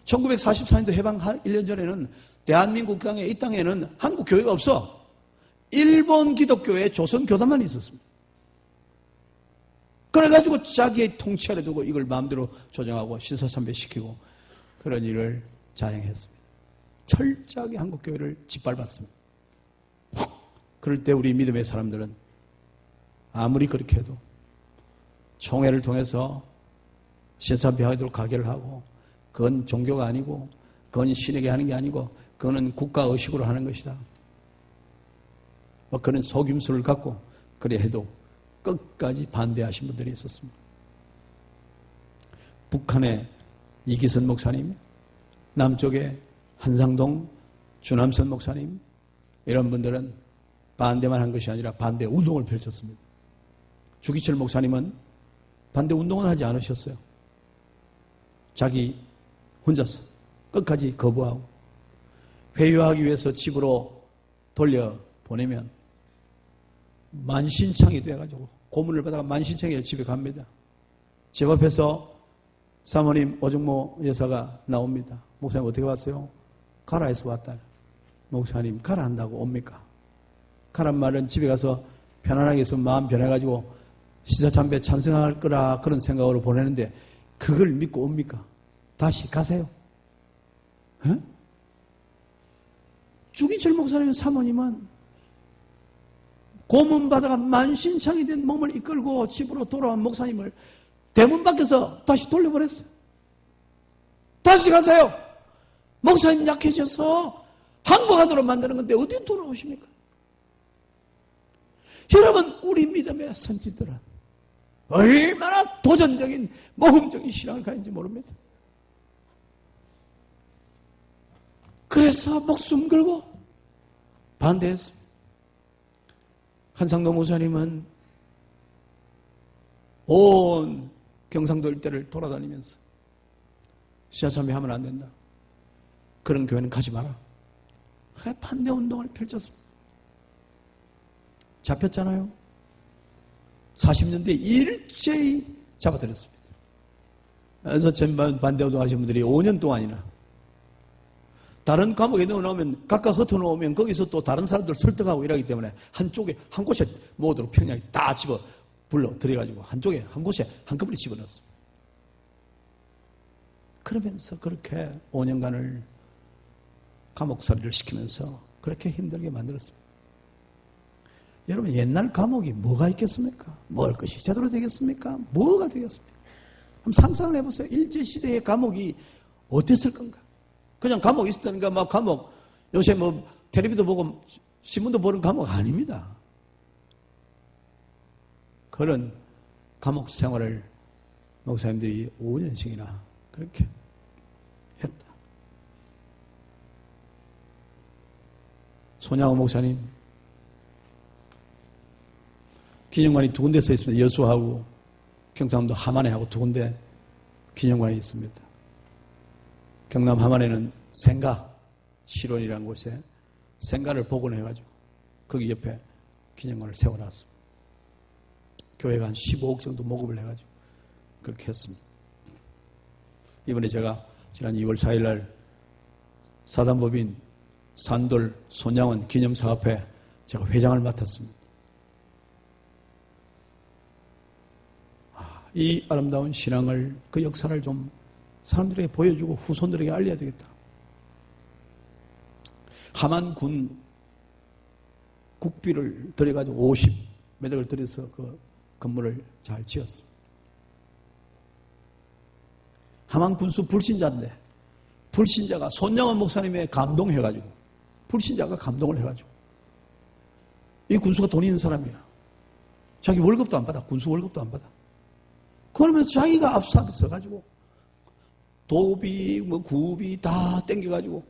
1944년도 해방 1년 전에는 대한민국 땅에 이 땅에는 한국 교회가 없어. 일본 기독교에 조선 교단만 있었습니다. 그래가지고 자기의 통치 아래 두고 이걸 마음대로 조정하고 신사참배시키고 그런 일을 자행했습니다. 철저하게 한국 교회를 짓밟았습니다. 그럴 때 우리 믿음의 사람들은 아무리 그렇게 해도 총회를 통해서 신사참배하도록 가결을 하고 그건 종교가 아니고 그건 신에게 하는 게 아니고 그거는 국가 의식으로 하는 것이다. 그는 속임수를 갖고 그래 해도 끝까지 반대하신 분들이 있었습니다. 북한의 이기선 목사님, 남쪽의 한상동 주남선 목사님, 이런 분들은 반대만 한 것이 아니라 반대 운동을 펼쳤습니다. 주기철 목사님은 반대 운동은 하지 않으셨어요. 자기 혼자서 끝까지 거부하고 회유하기 위해서 집으로 돌려보내면 만신창이 돼가지고 고문을 받아가 만신창이 집에 갑니다. 집 앞에서 사모님 오정모 여사가 나옵니다. 목사님 어떻게 왔어요? 가라 해서 왔다. 목사님 가라 한다고 옵니까? 가란 말은 집에 가서 편안하게 있으면 마음 변해가지고 시사참배 찬성할 거라 그런 생각으로 보내는데 그걸 믿고 옵니까? 다시 가세요. 에? 주기철 목사님 사모님은 고문받아가 만신창이 된 몸을 이끌고 집으로 돌아온 목사님을 대문 밖에서 다시 돌려보냈어요. 다시 가세요. 목사님 약해져서 항복하도록 만드는 건데 어디 돌아오십니까? 여러분, 우리 믿음의 선지들은 얼마나 도전적인 모험적인 신앙을 가는지 모릅니다. 그래서 목숨 걸고 반대했습니다. 한상도 목사님은 온 경상도 일대를 돌아다니면서 시사참배하면 안 된다. 그런 교회는 가지 마라. 그래 반대 운동을 펼쳤습니다. 잡혔잖아요. 40년대 일제히 잡아들였습니다. 그래서 전반 반대 운동하신 분들이 5년 동안이나 다른 감옥에 넣어놓으면 각각 흩어놓으면 거기서 또 다른 사람들 설득하고 이러기 때문에 한쪽에 한 곳에 모두 평양이 다 집어 불러 들여가지고 한쪽에 한 곳에 한꺼번에 집어넣었습니다. 그러면서 그렇게 5년간을 감옥살이를 시키면서 그렇게 힘들게 만들었습니다. 여러분, 옛날 감옥이 뭐가 있겠습니까? 먹을 것이 제대로 되겠습니까? 뭐가 되겠습니까? 한번 상상을 해보세요. 일제시대의 감옥이 어땠을 건가? 그냥 감옥 있었다니까 막 감옥, 요새 뭐 텔레비도 보고 신문도 보는 감옥 아닙니다. 그런 감옥 생활을 목사님들이 5년씩이나 그렇게 했다. 손양호 목사님, 기념관이 2군데 서 있습니다. 여수하고 경상도 함안에하고 2군데 기념관이 있습니다. 경남 함안에는 생가 실원이라는 곳에 생가를 복원해가지고 거기 옆에 기념관을 세워놨습니다. 교회가 한 15억 정도 모금을 해가지고 그렇게 했습니다. 이번에 제가 지난 2월 4일날 사단법인 산돌 손양원 기념사업회 제가 회장을 맡았습니다. 이 아름다운 신앙을, 그 역사를 좀 사람들에게 보여주고 후손들에게 알려야 되겠다. 함안군 국비를 들여가지고 50매덕을 들여서 그 건물을 잘 지었습니다. 함안군수 불신자인데 불신자가 손양원 목사님에 감동해가지고 불신자가 감동을 해가지고 이 군수가 돈 있는 사람이야. 자기 월급도 안 받아. 군수 월급도 안 받아. 그러면 자기가 앞서가지고 도비, 구비 다 땡겨가지고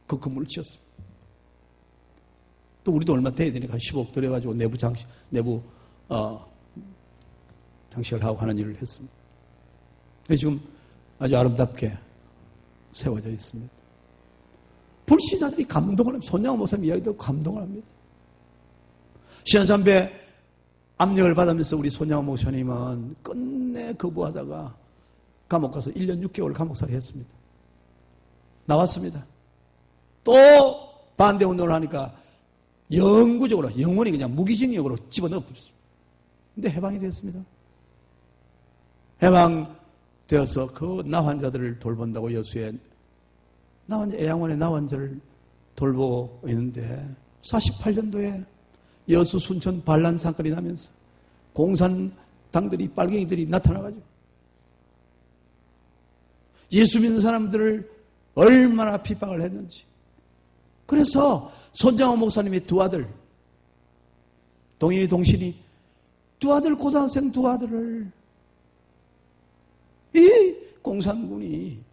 그 건물을 지었습니다. 또 우리도 얼마 돼야 되니까 10억 들여가지고 내부 장식을 하고 하는 일을 했습니다. 지금 아주 아름답게 세워져 있습니다. 불신자들이 감동을 합니다. 손양호 목사님 이야기 듣고 감동을 합니다. 시한삼배 압력을 받으면서 우리 손양호 목사님은 끝내 거부하다가 감옥 가서 1년 6개월 감옥살이 했습니다. 나왔습니다. 또 반대 운동을 하니까 영구적으로, 영원히 그냥 무기징역으로 집어넣어 버렸습니다. 근데 해방이 됐습니다. 해방되어서 그 나환자들을 돌본다고 여수에 애양원의 나환자를 돌보고 있는데 48년도에 여수 순천 반란 사건이 나면서 공산당들이, 빨갱이들이 나타나가지고 예수 믿는 사람들을 얼마나 핍박을 했는지. 그래서 손장호 목사님의 두 아들, 동인이 동신이 두 아들, 고등학생 두 아들을 이 공산군이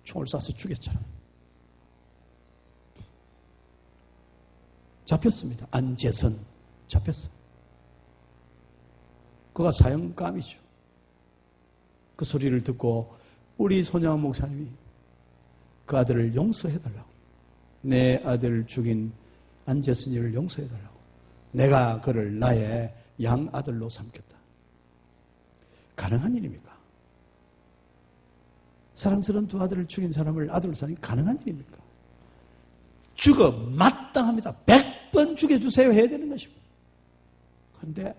총을 쏴서 죽였잖아. 잡혔습니다. 안재선 잡혔어. 그가 사형감이죠. 그 소리를 듣고 우리 손양원 목사님이 그 아들을 용서해달라고, 내 아들을 죽인 안재순이를 용서해달라고, 내가 그를 나의 양아들로 삼겠다. 가능한 일입니까? 사랑스러운 두 아들을 죽인 사람을 아들로 삼기 가능한 일입니까? 죽어 마땅합니다. 100번 죽여주세요 해야 되는 것입니다. 그런데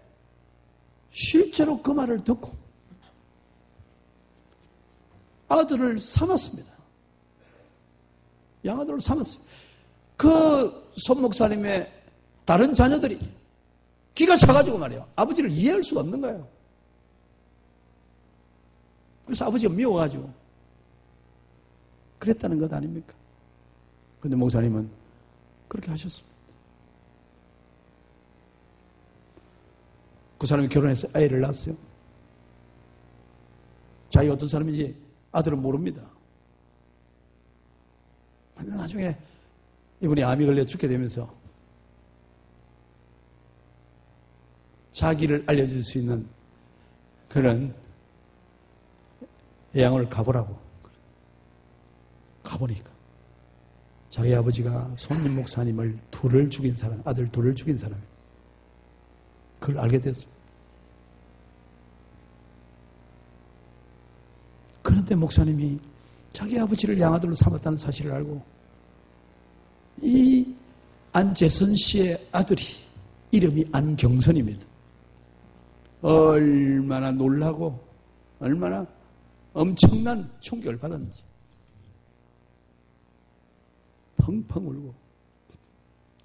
실제로 그 말을 듣고 아들을 삼았습니다. 양아들을 삼았어요. 그 손목사님의 다른 자녀들이 기가 차가지고 말이에요. 아버지를 이해할 수가 없는 거예요. 그래서 아버지가 미워가지고 그랬다는 것 아닙니까? 그런데 목사님은 그렇게 하셨습니다. 그 사람이 결혼해서 아이를 낳았어요. 자기가 어떤 사람인지 아들은 모릅니다. 나중에 이분이 암이 걸려 죽게 되면서 자기를 알려줄 수 있는 그런 예양을 가보라고. 가보니까 자기 아버지가 손님 목사님을 둘을 죽인 사람, 아들 둘을 죽인 사람이에요. 그걸 알게 됐습니다. 그런데 목사님이 자기 아버지를 양아들로 삼았다는 사실을 알고 이 안재선 씨의 아들이 이름이 안경선입니다. 얼마나 놀라고 얼마나 엄청난 충격을 받았는지 펑펑 울고,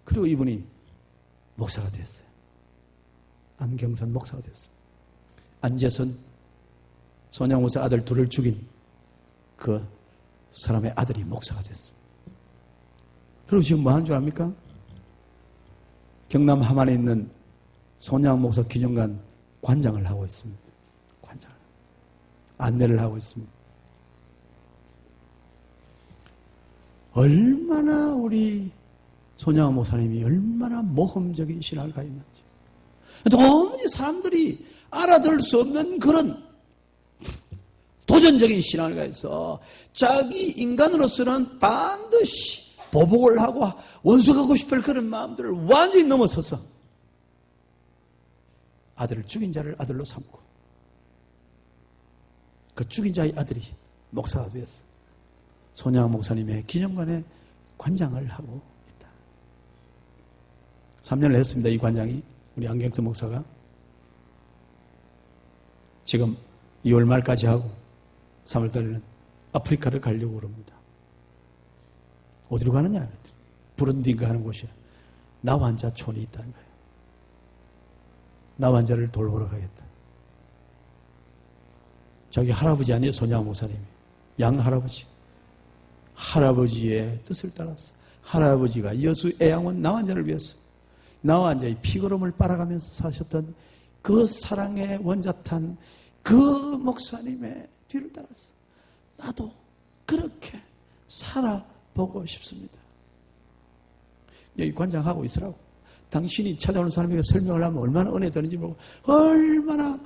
그리고 이분이 목사가 됐어요. 안경선 목사가 됐어요. 안재선 손양호사 아들 둘을 죽인 그 사람의 아들이 목사가 됐어요. 그리고 지금 뭐 하는 줄 압니까? 경남 함안에 있는 손양 목사 기념관 관장을 하고 있습니다. 관장을. 안내를 하고 있습니다. 얼마나 우리 손양호 목사님이 얼마나 모험적인 신앙을 가졌는지, 도무지 사람들이 알아들을 수 없는 그런 도전적인 신앙을 가해서 자기 인간으로서는 반드시 보복을 하고 원수하고 싶을 그런 마음들을 완전히 넘어서서 아들을 죽인 자를 아들로 삼고 그 죽인 자의 아들이 목사가 되었어. 손양호 목사님의 기념관에 관장을 하고 있다. 3년을 했습니다. 이 관장이, 우리 안경선 목사가. 지금 2월 말까지 하고 3월 달에는 아프리카를 가려고 그럽니다. 어디로 가느냐? 부룬디인가 하는 곳이야. 나환자촌이 있다는 거예요. 나환자를 돌보러 가겠다. 저기 할아버지 아니에요? 손양호 목사님이. 양할아버지. 할아버지의 뜻을 따랐어. 할아버지가 여수 애양원 나환자를 위해서 나환자의 피걸음을 빨아가면서 사셨던 그 사랑의 원자탄 그 목사님의 뒤를 따랐어. 나도 그렇게 살아보고 싶습니다. 여기 관장하고 있으라고. 당신이 찾아오는 사람에게 설명을 하면 얼마나 은혜 되는지 모르고 얼마나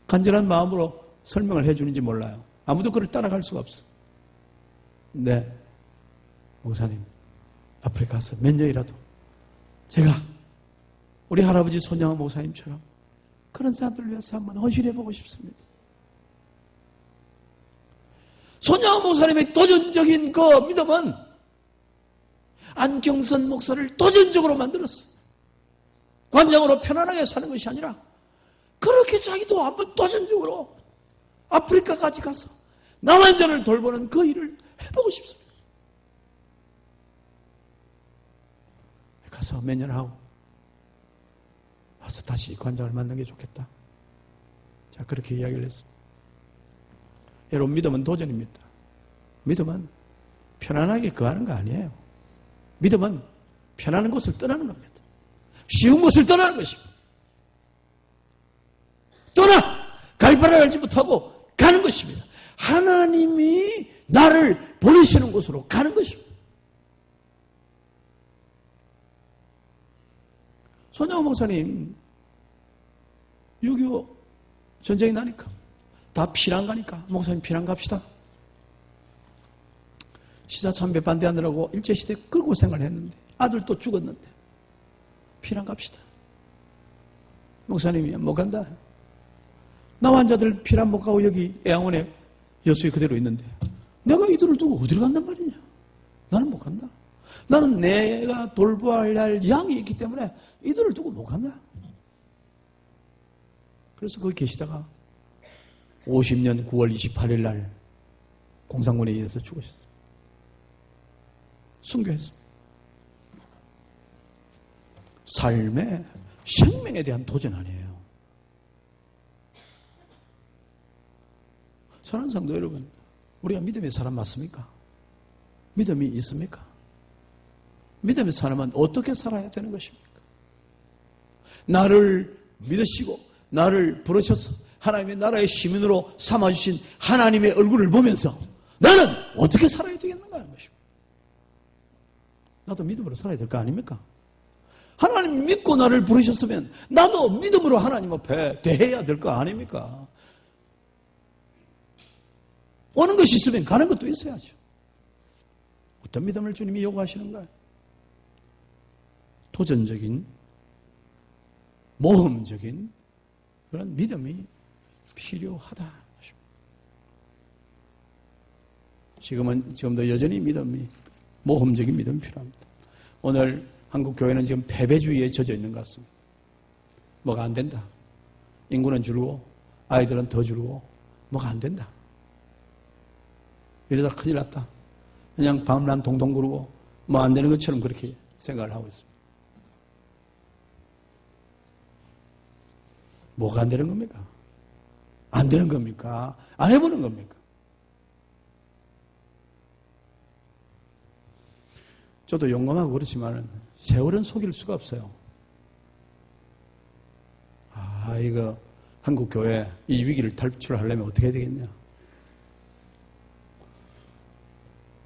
간절한 마음으로 설명을 해주는지 몰라요. 아무도 그를 따라갈 수가 없어. 네, 목사님, 아프리카 가서 몇 년이라도 제가 우리 할아버지 손양호 목사님처럼 그런 사람들을 위해서 한번 헌신해보고 싶습니다. 손양호 목사님의 도전적인 그 믿음은 안경선 목사를 도전적으로 만들었어. 관장으로 편안하게 사는 것이 아니라 그렇게 자기도 한번 도전적으로 아프리카까지 가서 남한전을 돌보는 그 일을 해보고 싶습니다. 가서 몇 년 하고 와서 다시 관장을 만나는 게 좋겠다. 자, 그렇게 이야기를 했습니다. 여러분, 믿음은 도전입니다. 믿음은 편안하게 거하는 거 아니에요. 믿음은 편안한 곳을 떠나는 겁니다. 쉬운 곳을 떠나는 것입니다. 떠나! 갈 바를 알지 못하고 가는 것입니다. 하나님이 나를 보내시는 곳으로 가는 것입니다. 손양호 목사님 6.25 전쟁이 나니까. 다 피난 가니까. 목사님 피난 갑시다. 시자 참배 반대하느라고 일제시대 그 고생을 했는데 아들도 죽었는데 피난 갑시다. 목사님이 못 간다. 나 환자들 피난 못 가고 여기 애양원에 여수에 그대로 있는데 내가 이들을 두고 어디를 간단 말이냐. 나는 못 간다. 나는 내가 돌봐야 할 양이 있기 때문에 이들을 두고 못 간다. 그래서 거기 계시다가 50년 9월 28일 날 공산군에 의해서 죽으셨습니다. 순교했습니다. 삶의 생명에 대한 도전 아니에요. 사랑하는 성도 여러분, 우리가 믿음의 사람 맞습니까? 믿음이 있습니까? 믿음의 사람은 어떻게 살아야 되는 것입니까? 나를 믿으시고 나를 부르셔서 하나님의 나라의 시민으로 삼아주신 하나님의 얼굴을 보면서 나는 어떻게 살아야 되겠는가 하는 것입니다. 나도 믿음으로 살아야 될 거 아닙니까? 하나님 믿고 나를 부르셨으면 나도 믿음으로 하나님 앞에 대해야 될 거 아닙니까? 오는 것이 있으면 가는 것도 있어야죠. 어떤 믿음을 주님이 요구하시는가요? 도전적인, 모험적인 그런 믿음이 필요하다는 것입니다. 지금도 여전히 믿음이, 모험적인 믿음이 필요합니다. 오늘 한국 교회는 지금 패배주의에 젖어 있는 것 같습니다. 뭐가 안 된다. 인구는 줄고 아이들은 더 줄고 뭐가 안 된다. 이러다 큰일 났다. 그냥 밤낮 동동 구르고 뭐 안 되는 것처럼 그렇게 생각을 하고 있습니다. 뭐가 안 되는 겁니까? 안 되는 겁니까? 안 해보는 겁니까? 저도 용감하고 그렇지만 세월은 속일 수가 없어요. 이거 한국교회 이 위기를 탈출하려면 어떻게 해야 되겠냐?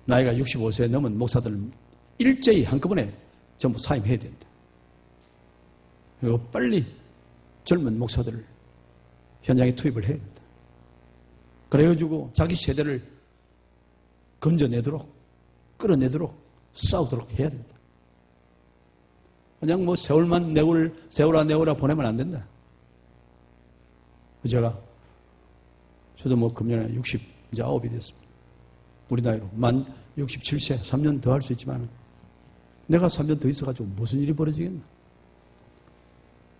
나이가 65세 넘은 목사들은 일제히 한꺼번에 전부 사임해야 된다. 그리고 빨리 젊은 목사들을 현장에 투입을 해야 된다. 그래가지고 자기 세대를 건져내도록, 끌어내도록, 싸우도록 해야 된다. 그냥 뭐 세월만 세월아 보내면 안 된다. 저도 뭐 금년에 69이 됐습니다. 우리 나이로 만 67세 3년 더 할 수 있지만 내가 3년 더 있어가지고 무슨 일이 벌어지겠나.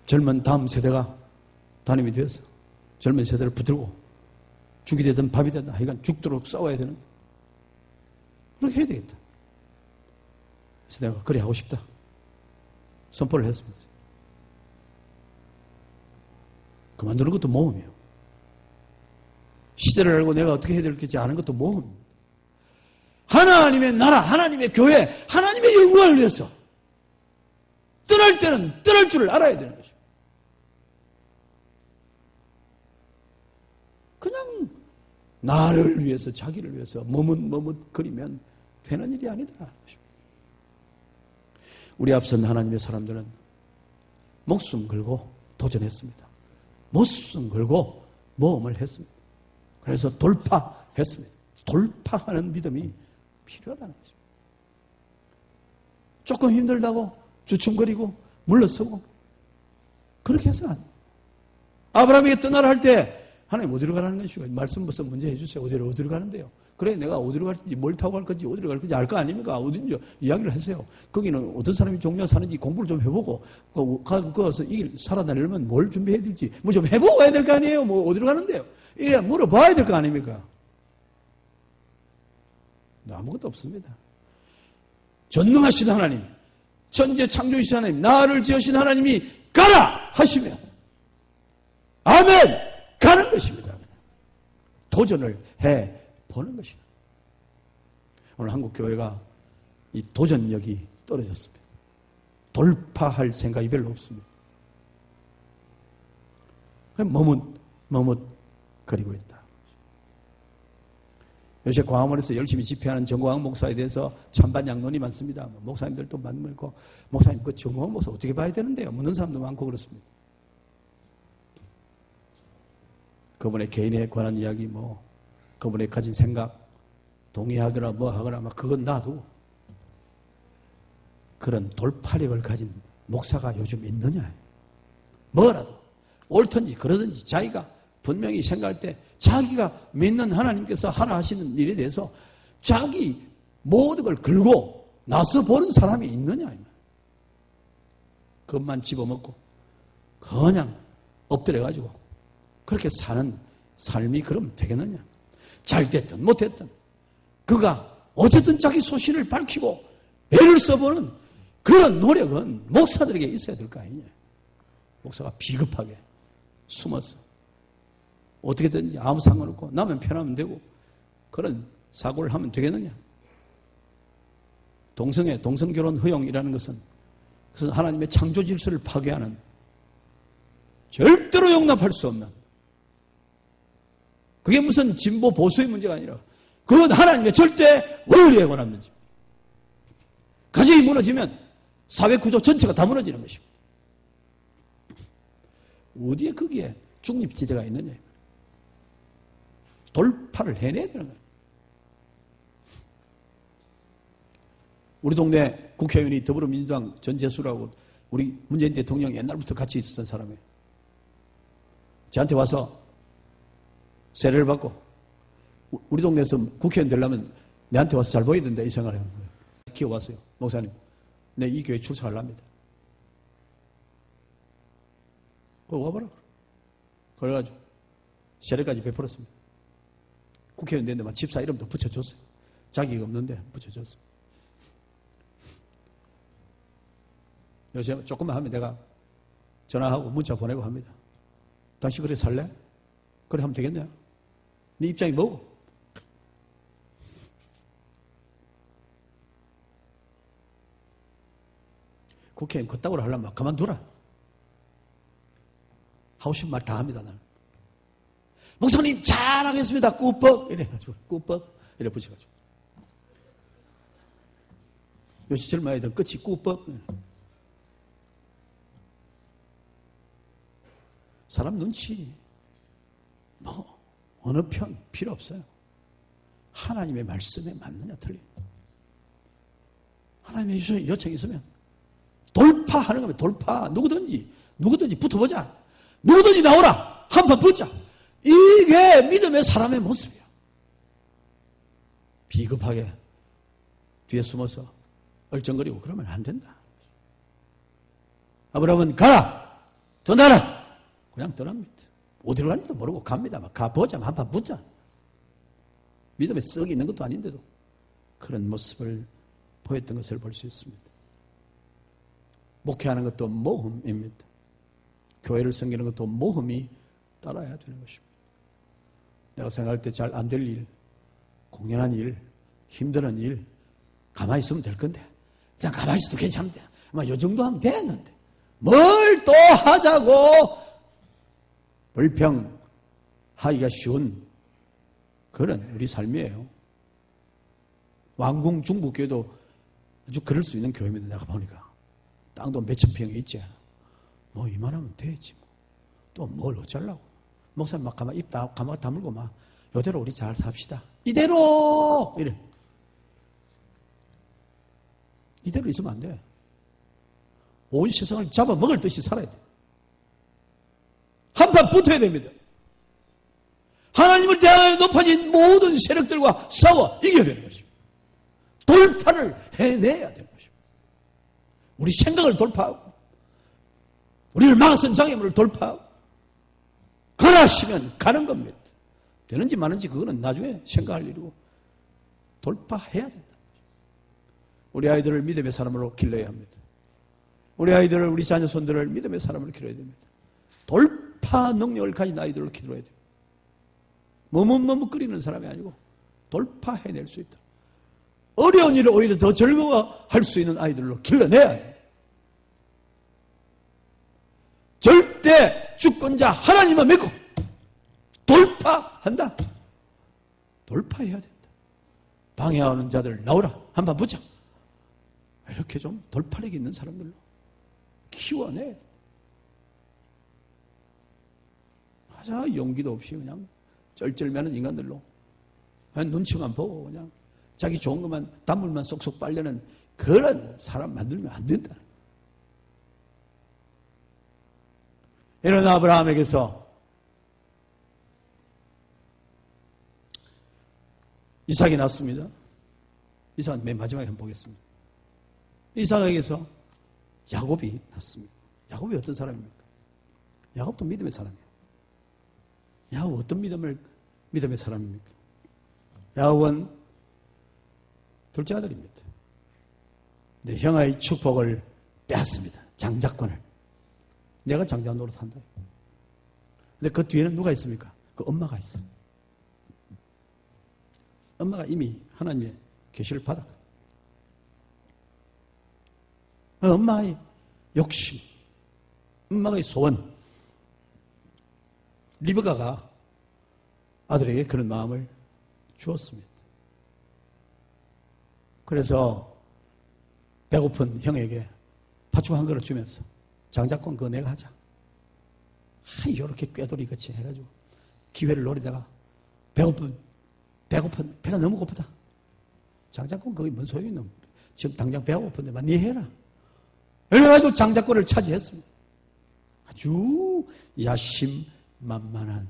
젊은 다음 세대가 담임이 되어서 젊은 세대를 붙들고 죽이 되든 밥이 되든 하여간 죽도록 싸워야 되는, 그렇게 해야 되겠다. 그래서 내가 그래 하고 싶다 선포를 했습니다. 그만두는 것도 모험이에요. 시대를 알고 내가 어떻게 해야 될지 아는 것도 모험입니다. 하나님의 나라, 하나님의 교회, 하나님의 영광을 위해서 떠날 때는 떠날 줄을 알아야 되는 것입니다. 그냥 나를 위해서, 자기를 위해서 머뭇거리면 되는 일이 아니다. 우리 앞선 하나님의 사람들은 목숨 걸고 도전했습니다. 목숨 걸고 모험을 했습니다. 그래서 돌파했습니다. 돌파하는 믿음이 필요하다는 거죠. 조금 힘들다고 주춤거리고 물러서고 그렇게 해서는 안 돼요. 아브라함에게 떠나라 할 때 하나님 어디로 가라는 것이고 말씀 무슨 문제 해주세요. 어디로 가는데요. 그래 내가 어디로 갈지 뭘 타고 갈 건지 어디로 갈 건지 알 거 아닙니까? 어딘지 이야기를 하세요. 거기는 어떤 사람이 종려 사는지 공부를 좀 해보고 거기서 살아나려면 뭘 준비해야 될지 뭐 좀 해보고 가야 될 거 아니에요. 뭐 어디로 가는데요. 이래 물어봐야 될 거 아닙니까? 아무것도 없습니다. 전능하신 하나님, 천재 창조이신 하나님, 나를 지으신 하나님이 가라 하시면 아멘 가는 것입니다. 도전을 해보는 것입니다. 오늘 한국교회가 이 도전력이 떨어졌습니다. 돌파할 생각이 별로 없습니다. 머뭇거리고 있다. 요새 광화문에서 열심히 집회하는 정광 목사에 대해서 찬반양론이 많습니다. 목사님들도 많고 목사님 그 정광 목사 어떻게 봐야 되는데요? 묻는 사람도 많고 그렇습니다. 그분의 개인에 관한 이야기, 뭐, 그분의 가진 생각, 동의하거나 뭐 하거나 막 그건 놔두고 그런 돌파력을 가진 목사가 요즘 있느냐. 뭐라도 옳든지 그러든지 자기가 분명히 생각할 때 자기가 믿는 하나님께서 하라 하시는 일에 대해서 자기 모든 걸 걸고 나서 보는 사람이 있느냐. 그것만 집어먹고 그냥 엎드려가지고 그렇게 사는 삶이 그럼 되겠느냐. 잘 됐든 못됐든 그가 어쨌든 자기 소신을 밝히고 애를 써보는 그런 노력은 목사들에게 있어야 될 거 아니냐. 목사가 비겁하게 숨어서 어떻게든지 아무 상관없고 나면 편하면 되고 그런 사고를 하면 되겠느냐. 동성결혼 허용이라는 것은 하나님의 창조 질서를 파괴하는 절대로 용납할 수 없는, 그게 무슨 진보 보수의 문제가 아니라 그건 하나님의 절대 원리에 관한 문제입니다. 가정이 무너지면 사회 구조 전체가 다 무너지는 것입니다. 어디에 거기에 중립지대가 있느냐. 돌파를 해내야 되는 거예요. 우리 동네 국회의원이 더불어민주당 전재수라고 우리 문재인 대통령 옛날부터 같이 있었던 사람이에요. 저한테 와서 세례를 받고 우리 동네에서 국회의원 되려면 내한테 와서 잘 보여야 된다 이 생각을 하는 거예요. 기어왔어요. 목사님, 내 이 교회 출석하려합니다. 그거 와봐라. 그래가지고 세례까지 베풀었습니다. 국회의원 됐는데 막 집사 이름도 붙여줬어요. 자기가 없는데 붙여줬어요. 요새 조금만 하면 내가 전화하고 문자 보내고 합니다. 당신 그래 살래? 그래 하면 되겠네. 네 입장이 뭐고? 국회의원 그따구로 하려면 그만두라. 하고 싶은 말 다 합니다, 나는. 목사님 잘하겠습니다. 꾸벅 이래가지고 꾸벅 이래 붙여가지고. 요새 젊은 아이들 끝이 꾸벅. 사람 눈치 뭐 어느 편 필요 없어요. 하나님의 말씀에 맞느냐 틀리냐. 하나님의 요청이 있으면 돌파하는 거면 돌파. 누구든지 붙어보자. 누구든지 나오라. 한판 붙자. 이게 믿음의 사람의 모습이야. 비겁하게 뒤에 숨어서 얼쩡거리고 그러면 안 된다. 아브라함은 가라. 떠나라. 그냥 떠납니다. 어디로 가는지도 모르고 갑니다. 막 가보자. 한판 붙자. 믿음에 썩이 있는 것도 아닌데도 그런 모습을 보였던 것을 볼 수 있습니다. 목회하는 것도 모험입니다. 교회를 섬기는 것도 모험이 따라야 되는 것입니다. 내가 생각할 때 잘 안 될 일, 공연한 일, 힘든 일, 가만히 있으면 될 건데, 그냥 가만히 있어도 괜찮은데, 요 정도 하면 되는데, 뭘 또 하자고 불평하기가 쉬운 그런 우리 삶이에요. 왕궁 중부교회도 아주 그럴 수 있는 교회입니다. 내가 보니까. 땅도 몇천 평이 있지. 뭐 이만하면 되지. 또 뭘 어쩌려고. 목사님 막 가만 입 다물고 막 이대로 우리 잘 삽시다. 이대로 이래. 이대로 있으면 안 돼. 온 세상을 잡아먹을 듯이 살아야 돼. 한판 붙어야 됩니다. 하나님을 대하여 높아진 모든 세력들과 싸워 이겨야 되는 것입니다. 돌파를 해내야 되는 것입니다. 우리 생각을 돌파하고 우리를 막아선 장애물을 돌파하고 가라시면 가는 겁니다. 되는지 마는지 그거는 나중에 생각할 일이고 돌파해야 된다. 우리 아이들을 믿음의 사람으로 길러야 합니다. 우리 아이들을, 우리 자녀손들을 믿음의 사람으로 길러야 됩니다. 돌파 능력을 가진 아이들로 길러야 돼요. 머뭇머뭇거리는 사람이 아니고 돌파해낼 수 있다. 어려운 일을 오히려 더 즐거워할 수 있는 아이들로 길러내야 해요. 절대 주권자 하나님만 믿고 돌파한다. 돌파해야 된다. 방해하는 자들 나오라. 한번 보자. 이렇게 좀 돌파력이 있는 사람들로 키워내. 자, 용기도 없이 그냥 쩔쩔매는 인간들로 그냥 눈치만 보고 그냥 자기 좋은 것만 단물만 쏙쏙 빨려는 그런 사람 만들면 안 된다. 이런 아브라함에게서 이삭이 났습니다. 이삭은 맨 마지막에 한번 보겠습니다. 이삭에게서 야곱이 났습니다. 야곱이 어떤 사람입니까? 야곱도 믿음의 사람이에요. 야곱 어떤 믿음의 사람입니까? 야곱은 둘째 아들입니다. 내 형의 축복을 빼앗습니다. 장자권을. 내가 장자 노릇한다. 근데 그 뒤에는 누가 있습니까? 그 엄마가 있어요. 엄마가 이미 하나님의 계시를 받았거든요. 엄마의 욕심, 엄마의 소원, 리브가가 아들에게 그런 마음을 주었습니다. 그래서 배고픈 형에게 팥죽 한 그릇 주면서 장자권 그거 내가 하자. 이렇게 꾀돌이같이 해가지고 기회를 노리다가 배고픈 배가 너무 고프다. 장자권 그게 뭔 소용이 있노? 지금 당장 배가 고픈데 네 해라. 그래가지고 장자권을 차지했습니다. 아주 야심만만한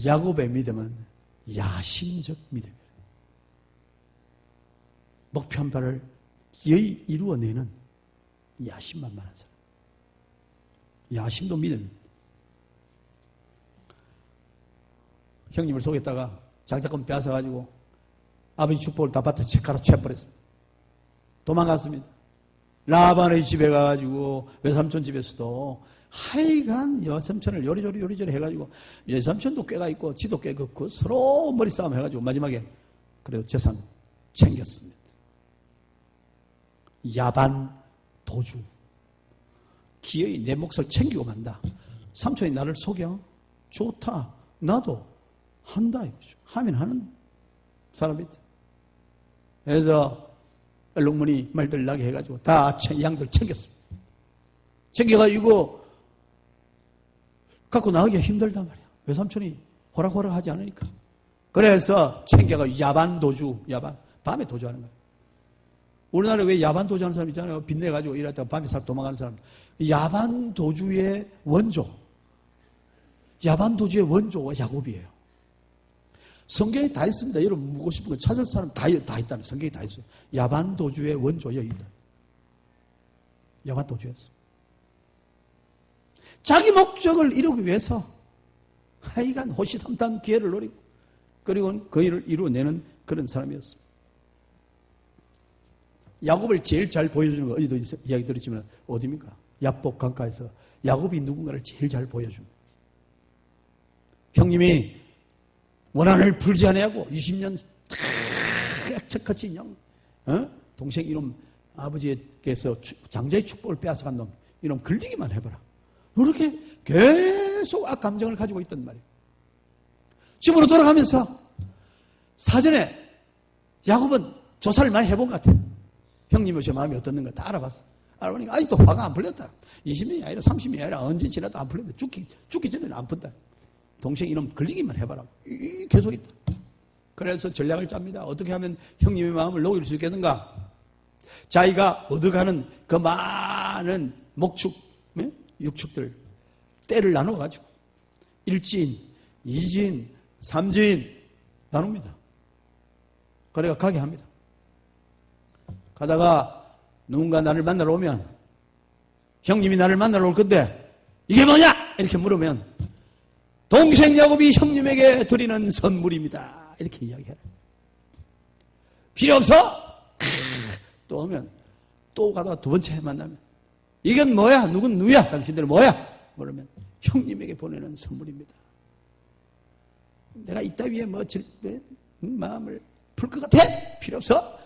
야곱의 믿음은 야심적 믿음이에요. 목표한 바를 기어이 이루어내는 야심만만한 사람. 야심도 믿음입니다. 형님을 속였다가 장자권 빼앗아가지고 아버지 축복을 다 받아 채가로 채버렸습니다. 도망갔습니다. 라반의 집에 가가지고 외삼촌 집에서도 하여간 여삼촌을 요리조리 해가지고 여삼촌도 꾀가 있고 지도 꾀가 있고 서로 머리싸움 해가지고 마지막에 그래도 재산 챙겼습니다. 야반 도주. 기어이 내 몫을 챙기고 만다. 삼촌이 나를 속여? 좋다. 나도 한다. 이거죠. 하면 하는 사람이다. 그래서 얼룩무늬 말들 나게 해가지고 다 양들 챙겼습니다. 챙겨가지고 갖고 나가기가 힘들단 말이야. 외삼촌이 호락호락 하지 않으니까. 그래서 챙겨가지고 야반 도주, 밤에 도주하는 거야. 우리나라에 왜 야반 도주하는 사람 있잖아요. 빚내가지고 일하다가 밤에 싹 도망가는 사람. 야반 도주의 원조가 야곱이에요. 성경에 다 있습니다. 여러분 묻고 싶은 거 찾을 사람 다 있다는 성경에 다 있어요. 야반 도주의 원조 여기 있다. 야반 도주였어. 자기 목적을 이루기 위해서 하여간 호시탐탐 기회를 노리고 그리고 그 일을 이루어내는 그런 사람이었습니다. 야곱을 제일 잘 보여주는 거 어디도 이야기 들었지만 어디입니까? 야복 강가에서 야곱이 누군가를 제일 잘 보여줍니다. 형님이 원한을 풀지 않냐고 20년 착같이 그냥 동생 이놈 아버지께서 장자의 축복을 빼앗아간 놈 이놈 걸리기만 해봐라. 이렇게 계속 악감정을 가지고 있단 말이에요. 집으로 돌아가면서 사전에 야곱은 조사를 많이 해본 것 같아요. 형님의 제 마음이 어떻는가 다 알아봤어. 알아보니까 아직도 화가 안 풀렸다. 20년이 아니라 30년이 아니라 언제 지나도 안 풀렸다. 죽기 전에는 안 푼다. 동생 이놈 걸리기만 해봐라. 계속 있다. 그래서 전략을 짭니다. 어떻게 하면 형님의 마음을 녹일 수 있겠는가? 자기가 얻어가는 그 많은 목축, 육축들 때를 나눠가지고 1진, 2진, 3진 나눕니다. 그래가 가게 합니다. 가다가 누군가 나를 만나러 오면 형님이 나를 만나러 올 건데 이게 뭐냐? 이렇게 물으면 동생 야곱이 형님에게 드리는 선물입니다. 이렇게 이야기해라. 필요 없어? 또 오면 또 가다가 두 번째 만나면 이건 뭐야? 누군 누구야? 당신들 뭐야? 물으면 형님에게 보내는 선물입니다. 내가 이따위에 마음을 풀 것 같아? 필요 없어?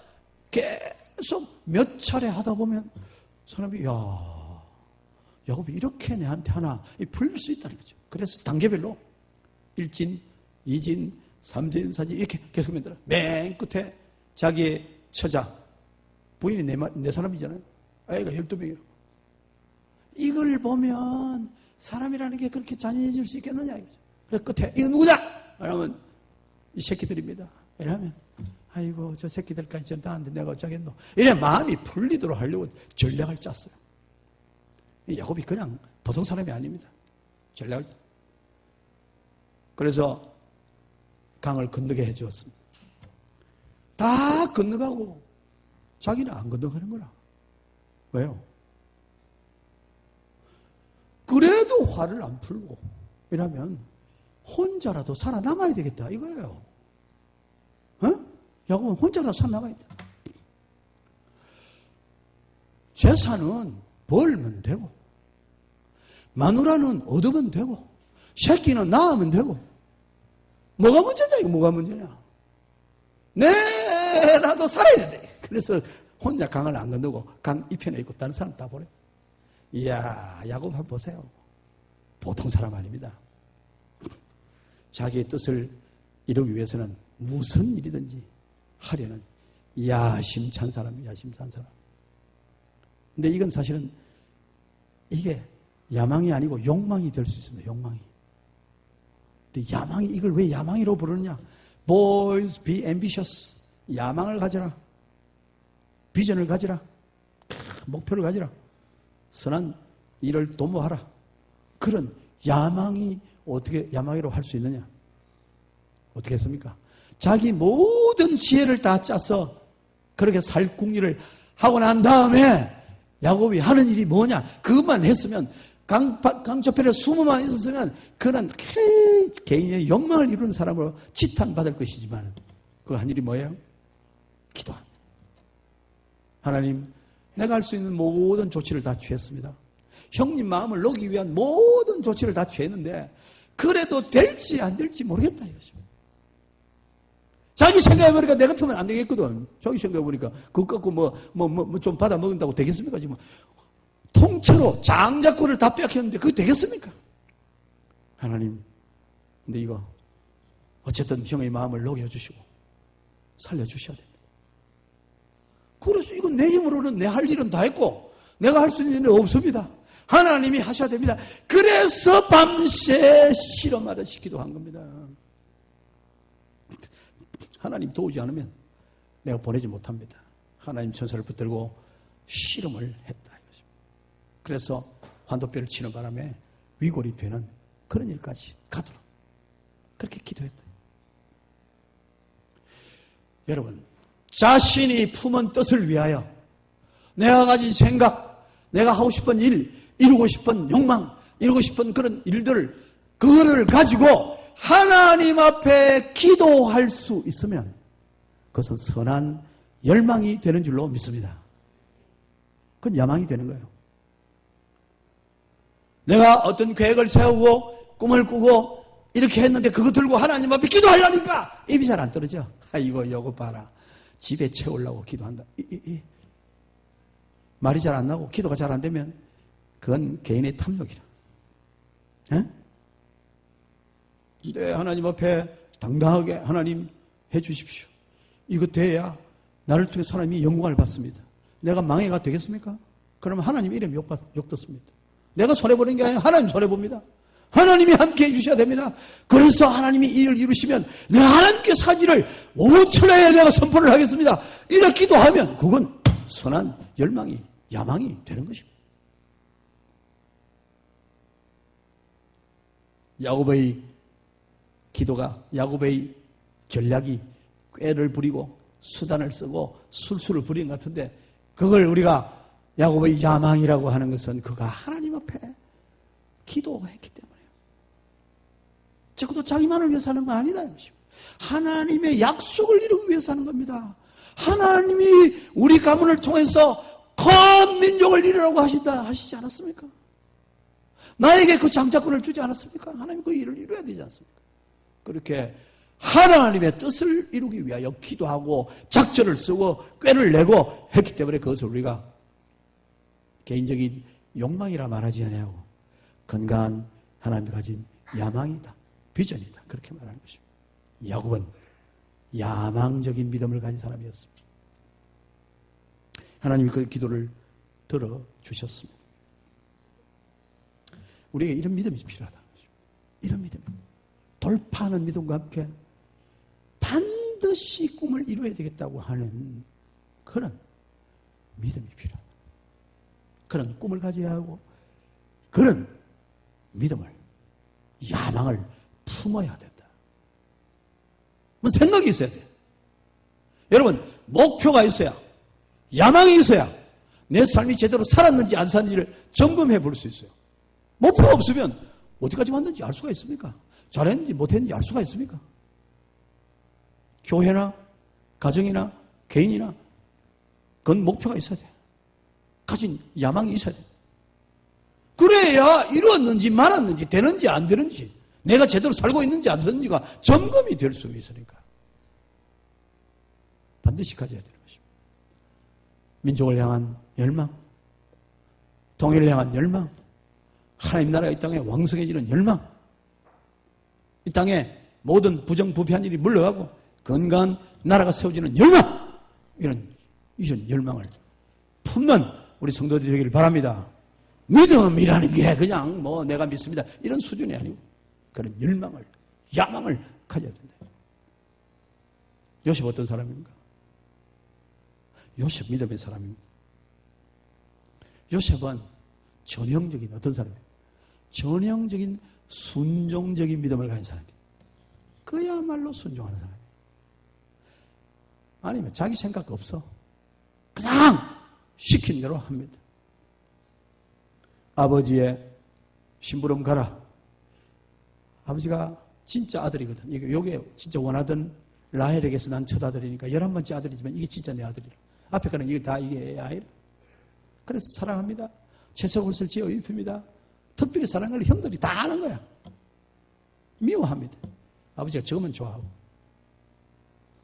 계속 몇 차례 하다 보면 사람이 야곱이 이렇게 내한테 하나 풀릴 수 있다는 거죠. 그래서 단계별로 1진, 2진, 3진, 4진 이렇게 계속 만들어. 맨 끝에 자기의 처자 부인이 내 사람이잖아요. 아이가 12명이에요. 이걸 보면 사람이라는 게 그렇게 잔인해질 수 있겠느냐 이거죠. 그래서 끝에 이거 누구냐? 그러면 이 새끼들입니다. 이러면 아이고 저 새끼들까지 전 나한테 내가 어쩌겠노. 이래 마음이 풀리도록 하려고 전략을 짰어요. 야곱이 그냥 보통 사람이 아닙니다. 전략을 짰어요. 그래서 강을 건너게 해주었습니다. 다 건너가고 자기는 안 건너가는 거라. 왜요? 그래도 화를 안 풀고 이러면 혼자라도 살아남아야 되겠다 이거예요. 야곱은 혼자라도 살아남아야 돼. 재산은 벌면 되고 마누라는 얻으면 되고 새끼는 낳으면 되고 뭐가 문제냐 이거 뭐가 문제냐. 내라도 살아야 돼. 그래서 혼자 강을 안 건너고 강 이편에 있고 다른 사람 다 보내. 이야 야곱 한번 보세요. 보통 사람 아닙니다. 자기의 뜻을 이루기 위해서는 무슨 일이든지 하려는 야심찬 사람이에요. 야심찬 사람. 근데 이건 사실은 이게 야망이 아니고 욕망이 될 수 있습니다. 욕망이. 근데 야망이 이걸 왜 야망이라고 부르느냐. Boys be ambitious. 야망을 가져라. 비전을 가지라. 목표를 가지라. 선한 일을 도모하라. 그런 야망이 어떻게 야망이라고 할 수 있느냐? 어떻게 했습니까? 자기 모든 지혜를 다 짜서 그렇게 살궁리를 하고 난 다음에 야곱이 하는 일이 뭐냐? 그것만 했으면 강저편에 숨어만 있었으면 그는 개인의 욕망을 이루는 사람으로 지탄받을 것이지만 그 한 일이 뭐예요? 기도합니다. 하나님, 내가 할 수 있는 모든 조치를 다 취했습니다. 형님 마음을 놓기 위한 모든 조치를 다 취했는데 그래도 될지 안 될지 모르겠다 이것입니다. 자기 생각해보니까 내 같으면 안 되겠거든. 자기 생각해보니까 그거 갖고 좀 받아 먹는다고 되겠습니까? 지금 통째로 장자권을 다 빼앗겼는데 그게 되겠습니까? 하나님, 근데 이거 어쨌든 형의 마음을 녹여주시고 살려주셔야 됩니다. 그래서 이건 내 힘으로는 내 할 일은 다 했고 내가 할 수 있는 일은 없습니다. 하나님이 하셔야 됩니다. 그래서 밤새 실험하듯이 기도한 겁니다. 하나님 도우지 않으면 내가 보내지 못합니다. 하나님 천사를 붙들고 실험을 했다 이것입니다. 그래서 환도뼈를 치는 바람에 위골이 되는 그런 일까지 가도록 그렇게 기도했다. 여러분, 자신이 품은 뜻을 위하여 내가 가진 생각, 내가 하고 싶은 일, 이루고 싶은 욕망, 이루고 싶은 그런 일들을 그거를 가지고 하나님 앞에 기도할 수 있으면 그것은 선한 열망이 되는 줄로 믿습니다. 그건 야망이 되는 거예요. 내가 어떤 계획을 세우고 꿈을 꾸고 이렇게 했는데 그거 들고 하나님 앞에 기도하려니까 입이 잘 안 떨어져. 아이고 이거 봐라. 집에 채우려고 기도한다. 말이 잘 안 나고 기도가 잘 안 되면 그건 개인의 탐욕이라. 네, 하나님 앞에 당당하게 하나님 해 주십시오. 이거 돼야 나를 통해 사람이 영광을 받습니다. 내가 망해가 되겠습니까? 그러면 하나님 이름 욕 듣습니다. 내가 손해보는 게 아니라 하나님 손해봅니다. 하나님이 함께 해주셔야 됩니다. 그래서 하나님이 이를 이루시면 내가 하나님께 사지를 5천회에 내가 선포를 하겠습니다. 이렇게 기도하면 그건 선한 열망이 야망이 되는 것입니다. 야곱의 기도가 야곱의 전략이 꾀를 부리고 수단을 쓰고 술수를 부리는 것 같은데 그걸 우리가 야곱의 야망이라고 하는 것은 그가 하나님 앞에 기도했기 때문에요. 적어도 자기만을 위해서 하는 건 아니다. 하나님의 약속을 이루기 위해서 하는 겁니다. 하나님이 우리 가문을 통해서 큰 민족을 이루라고 하시지 않았습니까? 나에게 그 장자권을 주지 않았습니까? 하나님 그 일을 이루어야 되지 않습니까? 그렇게 하나님의 뜻을 이루기 위하여 기도하고 작전을 쓰고 꾀를 내고 했기 때문에 그것을 우리가 개인적인 욕망이라 말하지 않아요. 건강한 하나님이 가진 야망이다. 비전이다. 그렇게 말하는 것입니다. 야곱은 야망적인 믿음을 가진 사람이었습니다. 하나님이 그 기도를 들어주셨습니다. 우리에게 이런 믿음이 필요하다는 거죠. 이런 믿음. 돌파하는 믿음과 함께 반드시 꿈을 이루어야 되겠다고 하는 그런 믿음이 필요하다. 그런 꿈을 가져야 하고 그런 믿음을, 야망을 품어야 된다. 뭐 생각이 있어야 돼요. 여러분, 목표가 있어야, 야망이 있어야 내 삶이 제대로 살았는지 안 살았는지를 점검해 볼 수 있어요. 목표가 없으면 어디까지 왔는지 알 수가 있습니까? 잘했는지 못했는지 알 수가 있습니까? 교회나 가정이나 개인이나 그건 목표가 있어야 돼. 가진 야망이 있어야 돼. 그래야 이루었는지 말았는지 되는지 안 되는지 내가 제대로 살고 있는지 안 살는지가 점검이 될 수 있으니까 반드시 가져야 되는 것입니다. 민족을 향한 열망, 통일을 향한 열망, 하나님 나라가 이 땅에 왕성해지는 열망, 이 땅에 모든 부정부패한 일이 물러가고 건강한 나라가 세워지는 열망, 이런 열망을 품는 우리 성도들이 되기를 바랍니다. 믿음이라는 게 그냥 뭐 내가 믿습니다 이런 수준이 아니고 그런 열망을, 야망을 가져야 된다. 요셉 어떤 사람입니까? 요셉 믿음의 사람입니다. 요셉은 전형적인 어떤 사람이에요? 전형적인 순종적인 믿음을 가진 사람이에요. 그야말로 순종하는 사람이에요. 아니면 자기 생각 없어. 그냥 시킨 대로 합니다. 아버지의 심부름 가라. 아버지가 진짜 아들이거든. 이게 진짜 원하던 라헬에게서 난 첫 아들이니까 11번째 아들이지만 이게 진짜 내 아들이라. 앞에 거는 이게 다 이게 아이라. 그래서 사랑합니다. 채석옷을 지어 입힙니다. 특별히 사랑을 형들이 다 아는 거야. 미워합니다. 아버지가 적으면 좋아하고.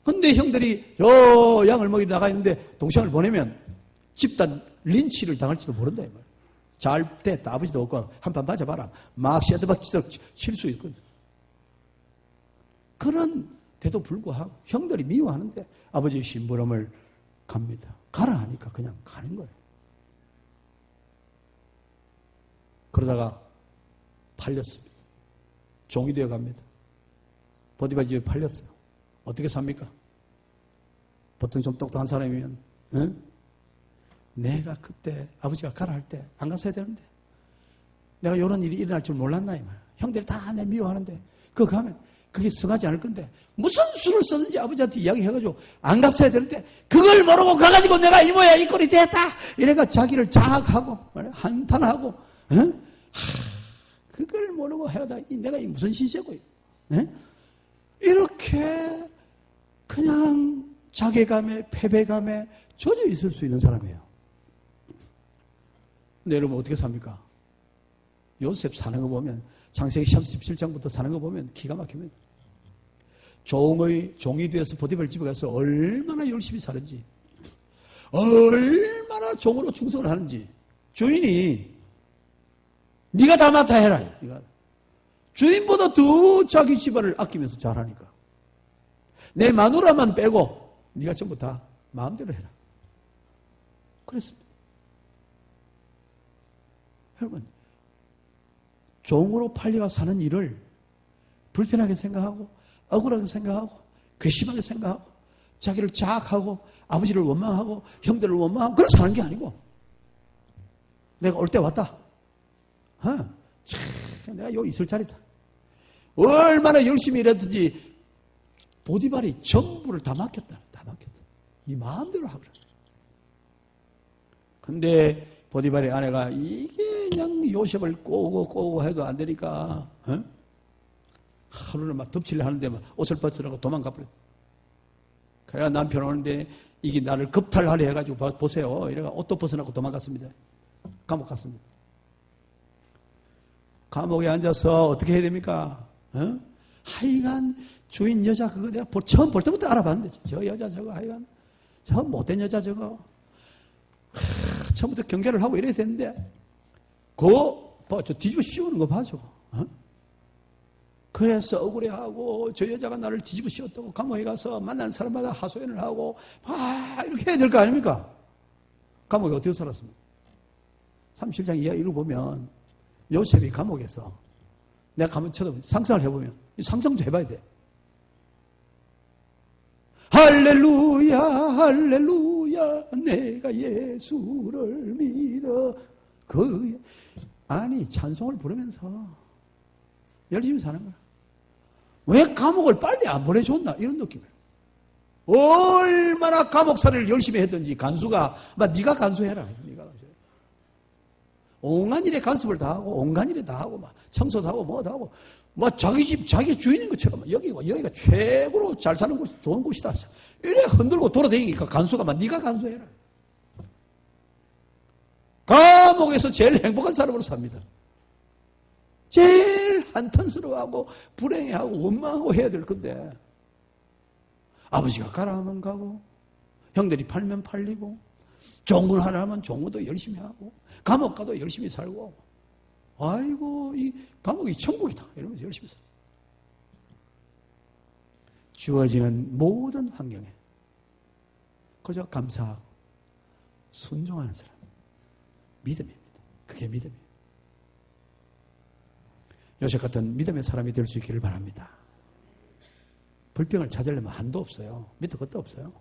근데 형들이 저 양을 먹이 나가 있는데 동생을 보내면 집단 린치를 당할지도 모른다 이 말이야. 잘 됐다. 아버지도 없고 한판 맞아봐라. 막 셔드박지도 칠 수 있거든. 그런 데도 불구하고 형들이 미워하는데 아버지의 심부름을 갑니다. 가라 하니까 그냥 가는 거예요. 그러다가 팔렸습니다. 종이 되어 갑니다. 보디발 집에 팔렸어요. 어떻게 삽니까? 보통 좀 똑똑한 사람이면 응? 내가 그때 아버지가 가라 할 때 안 갔어야 되는데 내가 이런 일이 일어날 줄 몰랐나 이 말이야. 형들이 다 내 미워하는데 그거 가면 그게 성하지 않을 건데 무슨 수를 썼는지 아버지한테 이야기해가지고 안 갔어야 되는데 그걸 모르고 가가지고 내가 이 모야 이 꼴이 됐다 이래가 자기를 자학하고 한탄하고 응? 그걸 모르고 해가다 내가 이 무슨 신세고 이렇게 그냥 자괴감에 패배감에 젖어 있을 수 있는 사람이에요. 근데 여러분 어떻게 삽니까? 요셉 사는 거 보면 창세기 17장부터 사는 거 보면 기가 막힙니다. 종이 되어서 보디발 집에 가서 얼마나 열심히 사는지 얼마나 종으로 충성을 하는지 주인이 네가 다 맡아 해라. 주인보다 더 자기 집안을 아끼면서 잘하니까 내 마누라만 빼고 네가 전부 다 마음대로 해라. 그랬습니다. 여러분 종으로 팔려가 사는 일을 불편하게 생각하고 억울하게 생각하고 괘씸하게 생각하고 자기를 자학하고 아버지를 원망하고 형들을 원망하고 그래서 사는 게 아니고 내가 올 때 왔다. 내가 요 있을 자리다. 얼마나 열심히 일했든지 보디발이 전부를 다 맡겼다. 다 맡겼다. 네 마음대로 하거라. 근데 보디발의 아내가 이게 그냥 요셉을 꼬고 해도 안 되니까 하루는 막 덮치려 하는데 막 옷을 벗으라고 도망가 버려. 그래야 남편 오는데 이게 나를 겁탈하려 해가지고 보세요. 이래가 옷도 벗어나고 도망갔습니다. 감옥 갔습니다. 감옥에 앉아서 어떻게 해야 됩니까? 하여간 주인 여자 그거 내가 처음 볼 때부터 알아봤는데 저 여자 저거 하여간 저 못된 여자 저거 처음부터 경계를 하고 이래야 되는데 그거 저 뒤집어 씌우는 거 봐 저거. 그래서 억울해하고 저 여자가 나를 뒤집어 씌웠다고 감옥에 가서 만나는 사람마다 하소연을 하고 이렇게 해야 될 거 아닙니까? 감옥에 어떻게 살았습니까? 37장 이하 읽어보면 요셉이 감옥에서 내가 가만 쳐다보면 상상을 해보면 상상도 해봐야 돼. 할렐루야 할렐루야 내가 예수를 믿어 아니 찬송을 부르면서 열심히 사는 거야. 왜 감옥을 빨리 안 보내줬나 이런 느낌이에요. 얼마나 감옥살이를 열심히 했든지 간수가 네가 간수해라. 네가 간수해라. 온갖 일에 간섭을 다 하고 온갖 일에 다 하고 막 청소도 하고 뭐도 하고 막 자기 집 자기 주인인 것처럼 여기가 최고로 잘 사는 곳 좋은 곳이다. 이래 흔들고 돌아다니니까 간수가 네가 간수해라. 감옥에서 제일 행복한 사람으로 삽니다. 제일 한탄스러워하고 불행해하고 원망하고 해야 될 건데 아버지가 가라 하면 가고 형들이 팔면 팔리고 종군 하라 하면 종군도 열심히 하고 감옥 가도 열심히 살고 아이고 이 감옥이 천국이다 이러면서 열심히 살고 주어지는 모든 환경에 그저 감사하고 순종하는 사람 믿음입니다. 그게 믿음이에요. 요셉 같은 믿음의 사람이 될 수 있기를 바랍니다. 불평을 찾으려면 한도 없어요. 밑도 끝도 없어요.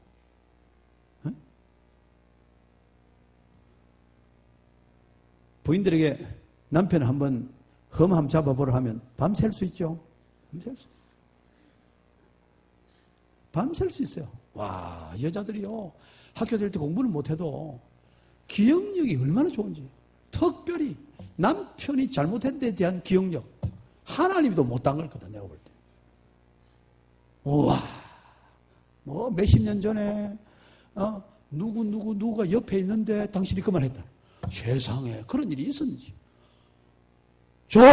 응? 부인들에게 남편을 한번 험함 잡아보라 하면 밤샐 수 있죠? 밤샐 수 있어요. 와, 여자들이요. 학교 다닐 때 공부는 못해도 기억력이 얼마나 좋은지. 특별히 남편이 잘못한 데 대한 기억력. 하나님도 못한 걸 거다, 내가 볼 때. 우와, 뭐 몇십 년 전에 누가 옆에 있는데 당신이 그만했다. 세상에 그런 일이 있었는지 전혀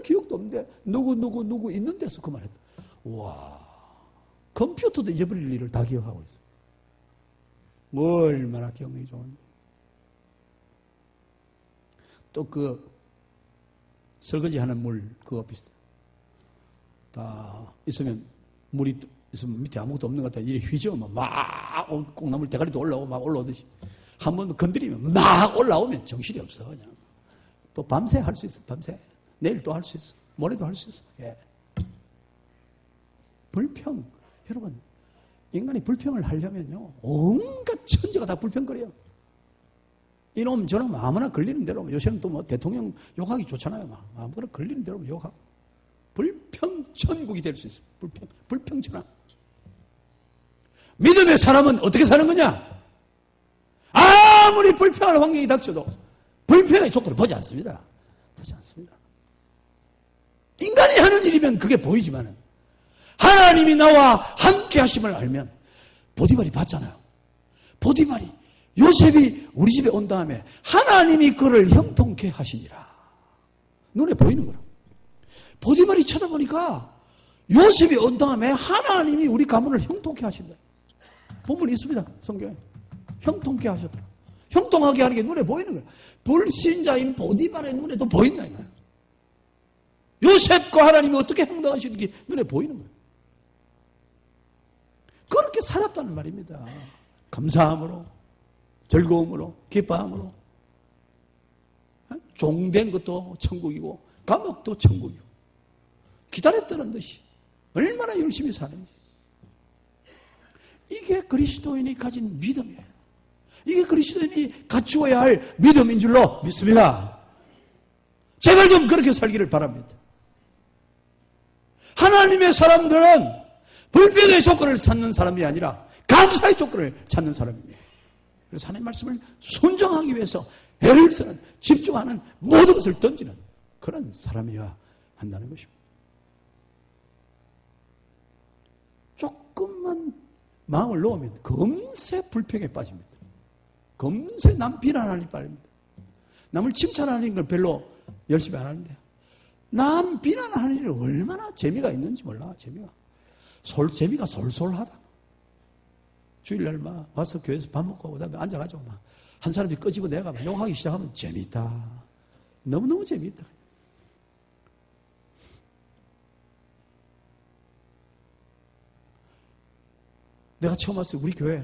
기억도 없는데 누구 있는 데서 그만했다. 우와, 컴퓨터도 잊어버릴 일을 다 기억하고 있어. 얼마나 기억력이 좋은지. 또 그 설거지 하는 물 그거 비슷해. 다 있으면 물이 있으면 밑에 아무것도 없는 것 같아. 이래 휘저으면 막 콩나물 대가리도 올라오고 막 올라오듯이 한 번 건드리면 막 올라오면 정신이 없어. 그냥 또 밤새 할 수 있어. 밤새 내일 또 할 수 있어. 모레도 할 수 있어. 예. 불평 여러분 인간이 불평을 하려면요 온갖 천재가 다 불평거려요. 이놈 저놈 아무나 걸리는 대로 요새는 또 뭐 대통령 욕하기 좋잖아요. 막 아무나 걸리는 대로 욕하고 불평천국이 될 수 있어요. 불평천하. 믿음의 사람은 어떻게 사는 거냐? 아무리 불평할 환경이 닥쳐도 불평의 조건을 보지 않습니다. 보지 않습니다. 인간이 하는 일이면 그게 보이지만은 하나님이 나와 함께 하심을 알면 보디발이 봤잖아요. 보디발이 요셉이 우리 집에 온 다음에 하나님이 그를 형통케 하시니라. 눈에 보이는 거라. 보디발이 쳐다보니까 요셉이 온 다음에 하나님이 우리 가문을 형통케 하신다. 본문이 있습니다. 성경에. 형통케 하셨다. 형통하게 하는 게 눈에 보이는 거야. 불신자인 보디발의 눈에도 보인다 이거야. 요셉과 하나님이 어떻게 행동하시는 게 눈에 보이는 거야. 그렇게 살았다는 말입니다. 감사함으로, 즐거움으로, 기뻐함으로. 종된 것도 천국이고 감옥도 천국이고 기다렸다는 듯이 얼마나 열심히 사는지. 이게 그리스도인이 가진 믿음이에요. 이게 그리스도인이 갖추어야 할 믿음인 줄로 믿습니다. 제발 좀 그렇게 살기를 바랍니다. 하나님의 사람들은 불평의 조건을 찾는 사람이 아니라 감사의 조건을 찾는 사람입니다. 그래서 하나님의 말씀을 순종하기 위해서 애를 쓰는, 집중하는, 모든 것을 던지는 그런 사람이어야 한다는 것입니다. 조금만 마음을 놓으면 금세 불평에 빠집니다. 금세 남 비난하는 빠집니다. 남을 칭찬하는 걸 별로 열심히 안 하는데 남 비난하는 일이 얼마나 재미가 있는지 몰라. 재미가 솔솔하다. 주일날 막 와서 교회에서 밥 먹고 그다음에 앉아가지고 막 한 사람이 끄집어 내가 막 욕하기 시작하면 재미있다. 너무너무 재미있다. 내가 처음 왔을 때 우리 교회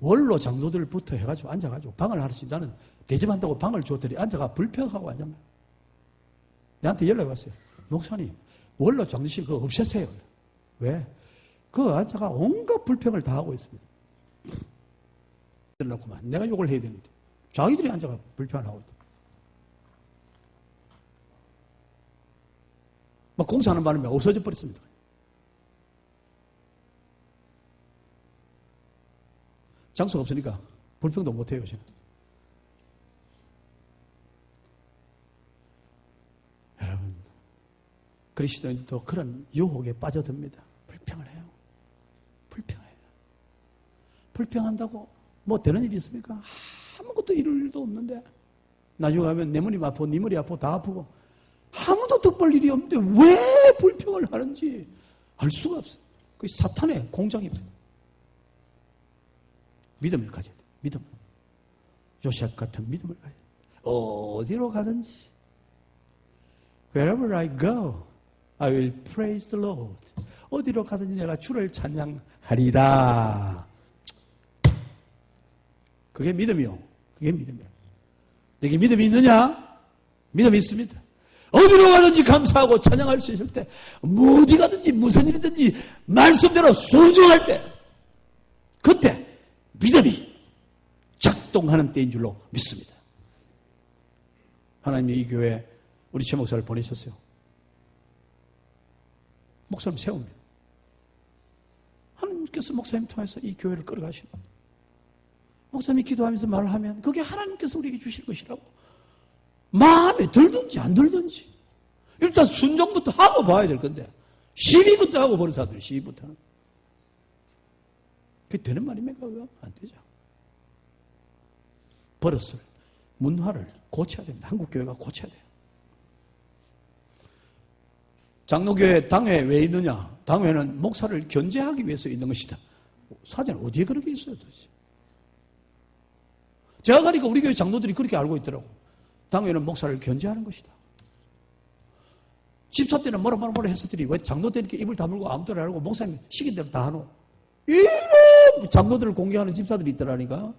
원로 장로들부터 해가지고 앉아가지고 방을 하나씩 나는 대접한다고 방을 줬더니 앉아가 불평하고 앉았나. 내한테 연락이 왔어요. 목사님, 원로 장례식 그거 없애세요. 왜? 그 아자가 온갖 불평을 다 하고 있습니다. 놓고만 내가 욕을 해야 되는데 자기들이 앉아가 불평을 하고 있다. 막 공사하는 바람에 없어져 버렸습니다. 장소가 없으니까 불평도 못해요. 지금. 여러분, 그리스도인도 그런 유혹에 빠져듭니다. 불평을 해요. 불평해요. 불평한다고 뭐 되는 일이 있습니까? 아무것도 이룰 일도 없는데 나중에 가면 내 머리 아프고 네 머리 아프고 다 아프고 아무도 득볼 일이 없는데 왜 불평을 하는지 알 수가 없어요. 그게 사탄의 공작입니다. 믿음을 가져야 돼요. 믿음. 요셉 같은 믿음을 가져야 돼요. 어디로 가든지 Wherever I go, I will praise the Lord. 어디로 가든지 내가 주를 찬양하리라. 그게 믿음이요. 그게 믿음이요. 내게 믿음이 있느냐? 믿음이 있습니다. 어디로 가든지 감사하고 찬양할 수 있을 때, 어디 가든지 무슨 일이든지 말씀대로 순종할 때, 그때 믿음이 작동하는 때인 줄로 믿습니다. 하나님이 이 교회에 우리 최 목사를 보내셨어요. 목사님 세웁니다. 하나님께서 목사님 통해서 이 교회를 끌어가십니다. 목사님이 기도하면서 말을 하면 그게 하나님께서 우리에게 주실 것이라고 마음에 들든지 안 들든지 일단 순종부터 하고 봐야 될 건데 시비부터 하고 버린 사람들이 시비부터는 그게 되는 말입니까? 안 되죠. 버릇을 문화를 고쳐야 됩니다. 한국 교회가 고쳐야 돼요. 장로교회 당회 왜 있느냐? 당회는 목사를 견제하기 위해서 있는 것이다. 사전 어디에 그런 게 있어요 도대체? 제가 가니까 우리 교회 장로들이 그렇게 알고 있더라고. 당회는 목사를 견제하는 것이다. 집사 때는 뭐라 했었더니 왜 장로 때니까 입을 다물고 아무도 안 하고 목사님 시킨 대로 다 하노? 이런 장로들을 공개하는 집사들이 있더라니까.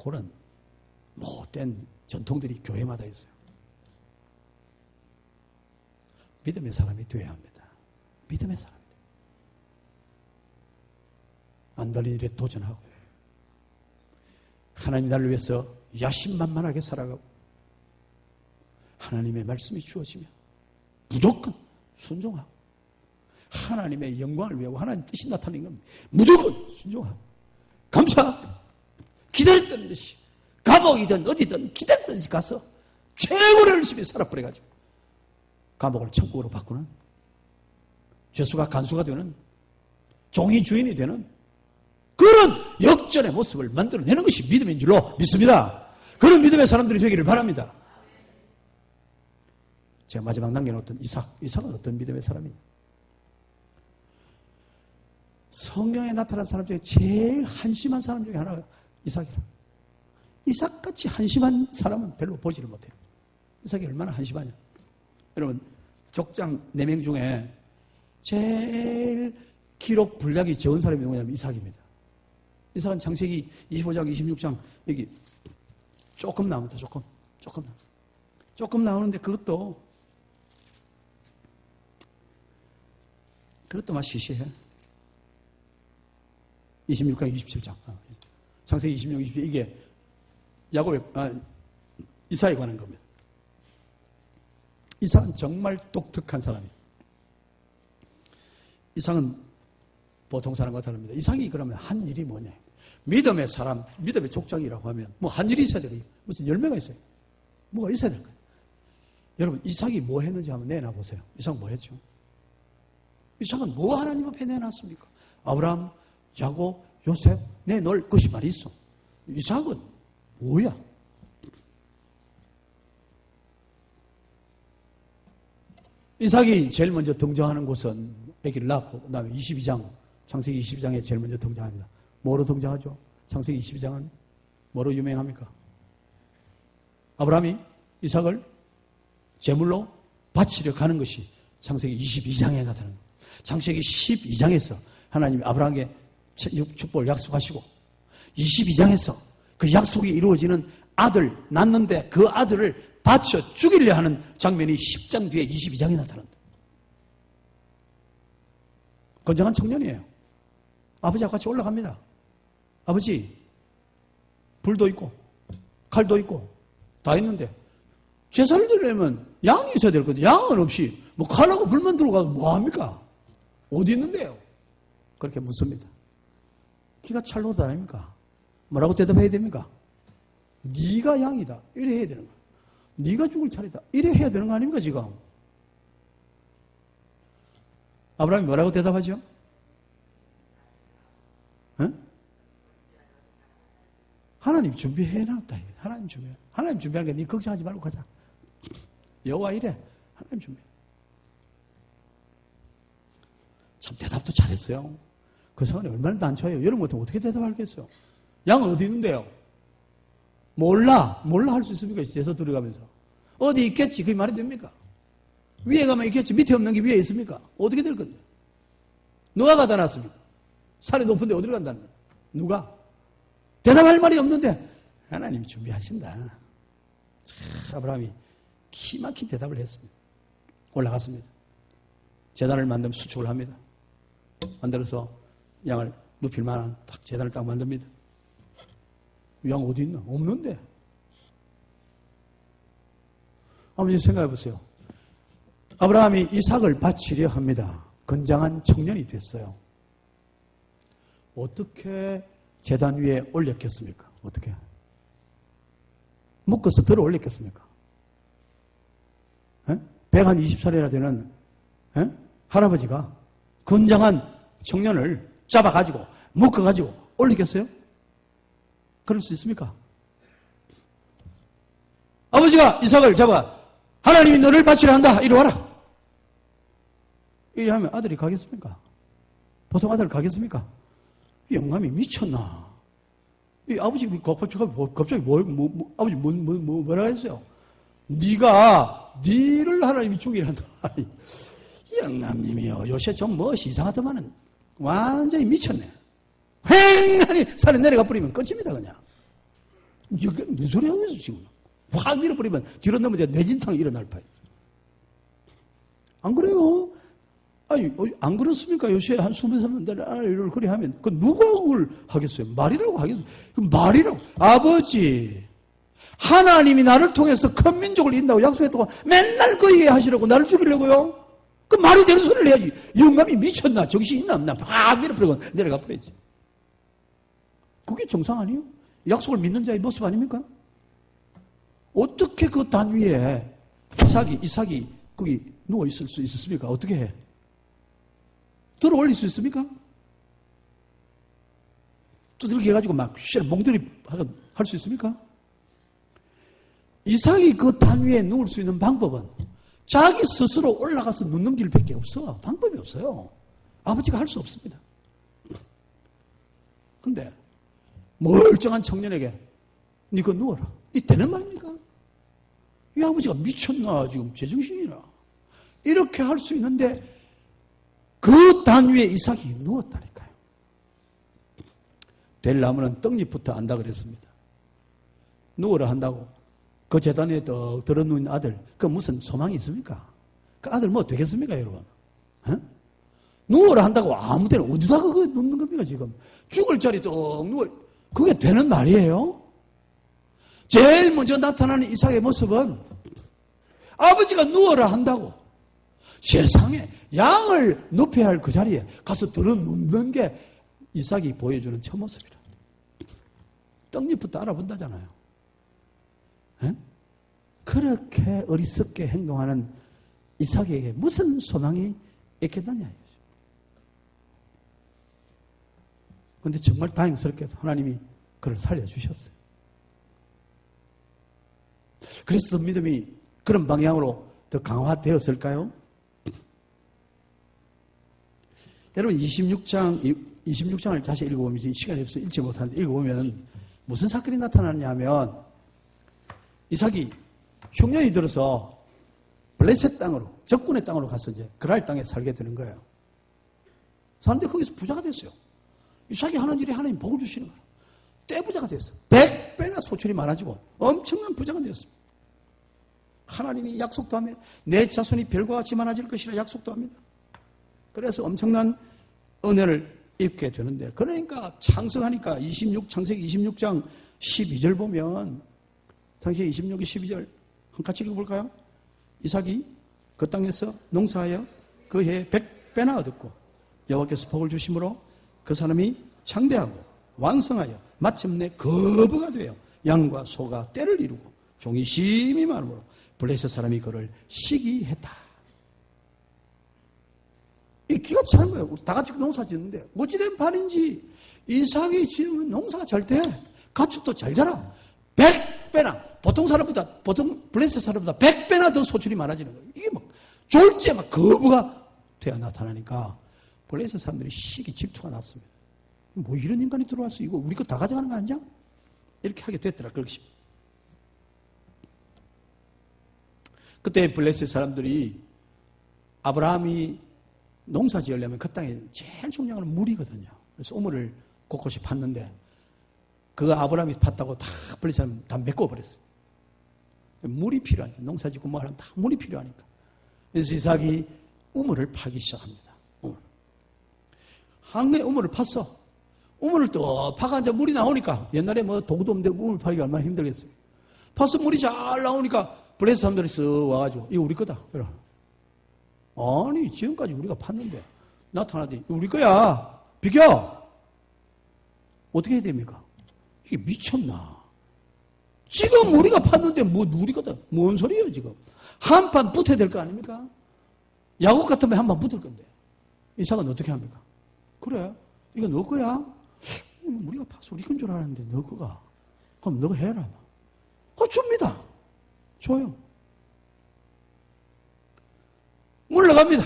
그런 못된 전통들이 교회마다 있어요. 믿음의 사람이 되어야 합니다. 믿음의 사람이. 안 될 일에 도전하고 하나님 나를 위해서 야심만만하게 살아가고 하나님의 말씀이 주어지면 무조건 순종하고 하나님의 영광을 위하고 하나님 뜻이 나타나는 겁니다. 무조건 순종하고 감사하고 기다렸던 듯이 감옥이든 어디든 기다렸던 듯이 가서 최고로 열심히 살아버려가지고 감옥을 천국으로 바꾸는 죄수가 간수가 되는 종이 주인이 되는 그런 역전의 모습을 만들어내는 것이 믿음인 줄로 믿습니다. 그런 믿음의 사람들이 되기를 바랍니다. 제가 마지막 남겨놓았던 이삭은 어떤 믿음의 사람이냐? 성경에 나타난 사람 중에 제일 한심한 사람 중에 하나가 이삭이라. 이삭같이 한심한 사람은 별로 보지를 못해요. 이삭이 얼마나 한심하냐. 여러분 족장 4명 중에 제일 기록 분량이 적은 사람이 누구냐면 이삭입니다. 이삭은 창세기 25장 26장 여기 조금 나옵니다. 조금 나오는데 그것도 막 시시해. 26장 27장 창세기 26, 27 이게 이삭에 관한 겁니다. 이삭은 정말 독특한 사람이에요. 이삭은 보통 사람과 다릅니다. 이삭이 그러면 한 일이 뭐냐? 믿음의 사람, 믿음의 족장이라고 하면 뭐 한 일이 있어야 되고 무슨 열매가 있어요. 뭐가 있어야 될 거예요. 여러분 이삭이 뭐 했는지 한번 내놔보세요. 이삭 뭐 했죠? 이삭은 뭐 하나님 앞에 내놨습니까? 아브라함, 야곱, 요셉 내놓을 것이 말이 있어. 이삭은 뭐야? 이삭이 제일 먼저 등장하는 곳은 아기를 낳고 그 다음에 22장 창세기 22장에 제일 먼저 등장합니다. 뭐로 등장하죠? 창세기 22장은 뭐로 유명합니까? 아브라함이 이삭을 제물로 바치려 가는 것이 창세기 22장에 나타납니다. 창세기 12장에서 하나님이 아브라함에게 축복을 약속하시고 22장에서 그 약속이 이루어지는 아들 낳는데 그 아들을 바쳐 죽이려 하는 장면이 10장 뒤에 22장에 나타난다. 건장한 청년이에요. 아버지와 같이 올라갑니다. 아버지, 불도 있고 칼도 있고 다 있는데 제사를 드리려면 양이 있어야 될 건데 양은 없이 뭐 칼하고 불만 들어가서 뭐합니까? 어디 있는데요? 그렇게 묻습니다. 기가 찰로도 아닙니까? 뭐라고 대답해야 됩니까? 네가 양이다. 이래 해야 되는 거야. 네가 죽을 차례다. 이래 해야 되는 거 아닙니까 지금? 아브라함이 뭐라고 대답하죠? 응? 하나님 준비해놨다. 하나님 준비해. 하나님 준비하는 게 네 걱정하지 말고 가자. 여호와 이래. 하나님 준비. 참 대답도 잘했어요. 그 상황이 얼마나 난처해요. 여러분 같으면 어떻게 대답하겠어요? 양은 어디 있는데요? 몰라 할 수 있습니까? 제사 들어가면서 어디 있겠지. 그게 말이 됩니까? 위에 가면 있겠지. 밑에 없는 게 위에 있습니까? 어떻게 될 건데? 누가 가다 놨습니까? 산이 높은데 어디로 간다는 거야? 누가? 대답할 말이 없는데 하나님이 준비하신다. 참 아브라함이 기막힌 대답을 했습니다. 올라갔습니다. 제단을 만들면 수축을 합니다. 만들어서 양을 눕힐 만한 딱 제단을 딱 만듭니다. 양 어디 있나? 없는데. 아버지 생각해 보세요. 아브라함이 이삭을 바치려 합니다. 건장한 청년이 됐어요. 어떻게 제단 위에 올렸겠습니까? 어떻게? 묶어서 들어 올렸겠습니까? 100한 20살이나 되는 할아버지가 건장한 청년을 잡아가지고 묶어가지고 올리겠어요? 그럴 수 있습니까? 아버지가 이삭을 잡아 하나님이 너를 바치려 한다. 이리 와라. 이리 하면 아들이 가겠습니까? 보통 아들 가겠습니까? 영감이 미쳤나? 이 아버지 갑자기 아버지 뭐라 했어요? 니를 하나님이 죽이란다. 영감님이요. 요새 좀 멋이 이상하더만은 완전히 미쳤네. 횡하니 산에 내려가 버리면 끝입니다 그냥. 이게 무슨 소리 하고 있어 지금. 확 밀어버리면 뒤로 넘어져 뇌진탕이 일어날 파요. 안 그래요? 아니 안 그렇습니까? 요새 한 20~30달 그리 하면 그 누가 그걸 하겠어요? 말이라고 하겠어요? 그 말이라고. 아버지 하나님이 나를 통해서 큰 민족을 인다고 약속했다고 맨날 그 얘기 하시라고 나를 죽이려고요? 그 말이 되는 소리를 해야지. 영감이 미쳤나? 정신이 있나? 없나? 확 밀어버리고 내려가 버려야지. 그게 정상 아니에요? 약속을 믿는 자의 모습 아닙니까? 어떻게 그 단 위에 이삭이 거기 누워 있을 수 있었습니까? 어떻게 해? 들어 올릴 수 있습니까? 두들겨 가지고 막 몽들이 할 수 있습니까? 이삭이 그 단 위에 누울 수 있는 방법은 자기 스스로 올라가서 눕는 길밖에 없어. 방법이 없어요. 아버지가 할 수 없습니다. 근데 멀쩡한 청년에게 니가 누워라. 이때는 말입니까? 이 아버지가 미쳤나 지금 제정신이나 이렇게 할 수 있는데 그 단 위에 이삭이 누웠다니까요. 될 나무는 떡잎부터 안다 그랬습니다. 누워라 한다고 그 재단에 더 들어누운 아들 그 무슨 소망이 있습니까? 그 아들 뭐 되겠습니까 여러분? 누워라 한다고 아무 데나 어디다 그거 눕는 겁니까 지금? 죽을 자리 떡 누워 그게 되는 말이에요? 제일 먼저 나타나는 이삭의 모습은 아버지가 누워라 한다고 세상에 양을 눕혀야 할 그 자리에 가서 들어눕는 게 이삭이 보여주는 첫 모습이라. 떡잎부터 알아본다잖아요. 그렇게 어리석게 행동하는 이삭에게 무슨 소망이 있겠느냐. 그런데 정말 다행스럽게도 하나님이 그를 살려주셨어요. 그래서 믿음이 그런 방향으로 더 강화되었을까요? 여러분 26장을 다시 읽어보면 시간이 없어서 읽지 못하는데 읽어보면 무슨 사건이 나타나느냐 하면 이삭이 흉년이 들어서 블레셋 땅으로 적군의 땅으로 가서 이제 그랄 땅에 살게 되는 거예요. 사는데 거기서 부자가 됐어요. 이삭이 하는 일에 하나님 복을 주시는 거예요. 떼부자가 됐어. 100배나 소출이 많아지고 엄청난 부자가 되었습니다. 하나님이 약속도 하면 내 자손이 별과 같이 많아질 것이라 약속도 합니다. 그래서 엄청난 은혜를 입게 되는데, 그러니까 창세하니까 창세기 26장 12절 보면, 창세기 26장 12절 한 같이 읽어볼까요? 이삭이 그 땅에서 농사하여 그 해에 100배나 얻었고 여호와께서 복을 주심으로 그 사람이 창대하고 왕성하여 마침내 거부가 되어 양과 소가 떼를 이루고 종이 심히 많으므로 블레셋 사람이 그를 시기했다. 이 기가 차는 거예요. 우리 다 같이 농사 짓는데 어찌된 판인지 이삭이 지으면 농사가 잘 돼. 가축도 잘 자라. 100배나 보통 블레셋 사람보다 100배나 더 소출이 많아지는 거예요. 이게 막 졸지에 막 거부가 되어 나타나니까 블레셋 사람들이 시기 질투가 났습니다. 뭐 이런 인간이 들어왔어. 이거 우리 거 다 가져가는 거 아니냐? 이렇게 하게 됐더라. 그렇게. 그때 블레셋 사람들이 아브라함이 농사 지으려면 그 땅에 제일 중요한 건 물이거든요. 그래서 우물을 곳곳이 팠는데 그 아브라함이 팠다고 다 블레셋 사람 다 메꿔버렸어요. 물이 필요하니까. 농사 짓고 뭐 하려면 다 물이 필요하니까. 그래서 이삭이 우물을 파기 시작합니다. 항해 우물을 팠어. 우물을 또 파가 이제 물이 나오니까, 옛날에 뭐 도구도 없는데 우물 파기가 얼마나 힘들겠어요. 파서 물이 잘 나오니까 블레셋 사람들이 쓱 와가지고 이거 우리 거다. 그래. 아니 지금까지 우리가 팠는데 나타나더니 우리 거야. 비켜. 어떻게 해야 됩니까? 이게 미쳤나? 지금 우리가 팠는데 뭐 우리 거다. 뭔 소리예요 지금? 한 판 붙어야 될 거 아닙니까? 야구 같으면 한 판 붙을 건데. 이삭은 어떻게 합니까? 그래, 이거 너 거야? 우리가 파서 우리 건 줄 알았는데 너 거가. 그럼 너가 해라. 줍니다. 줘요. 물러갑니다.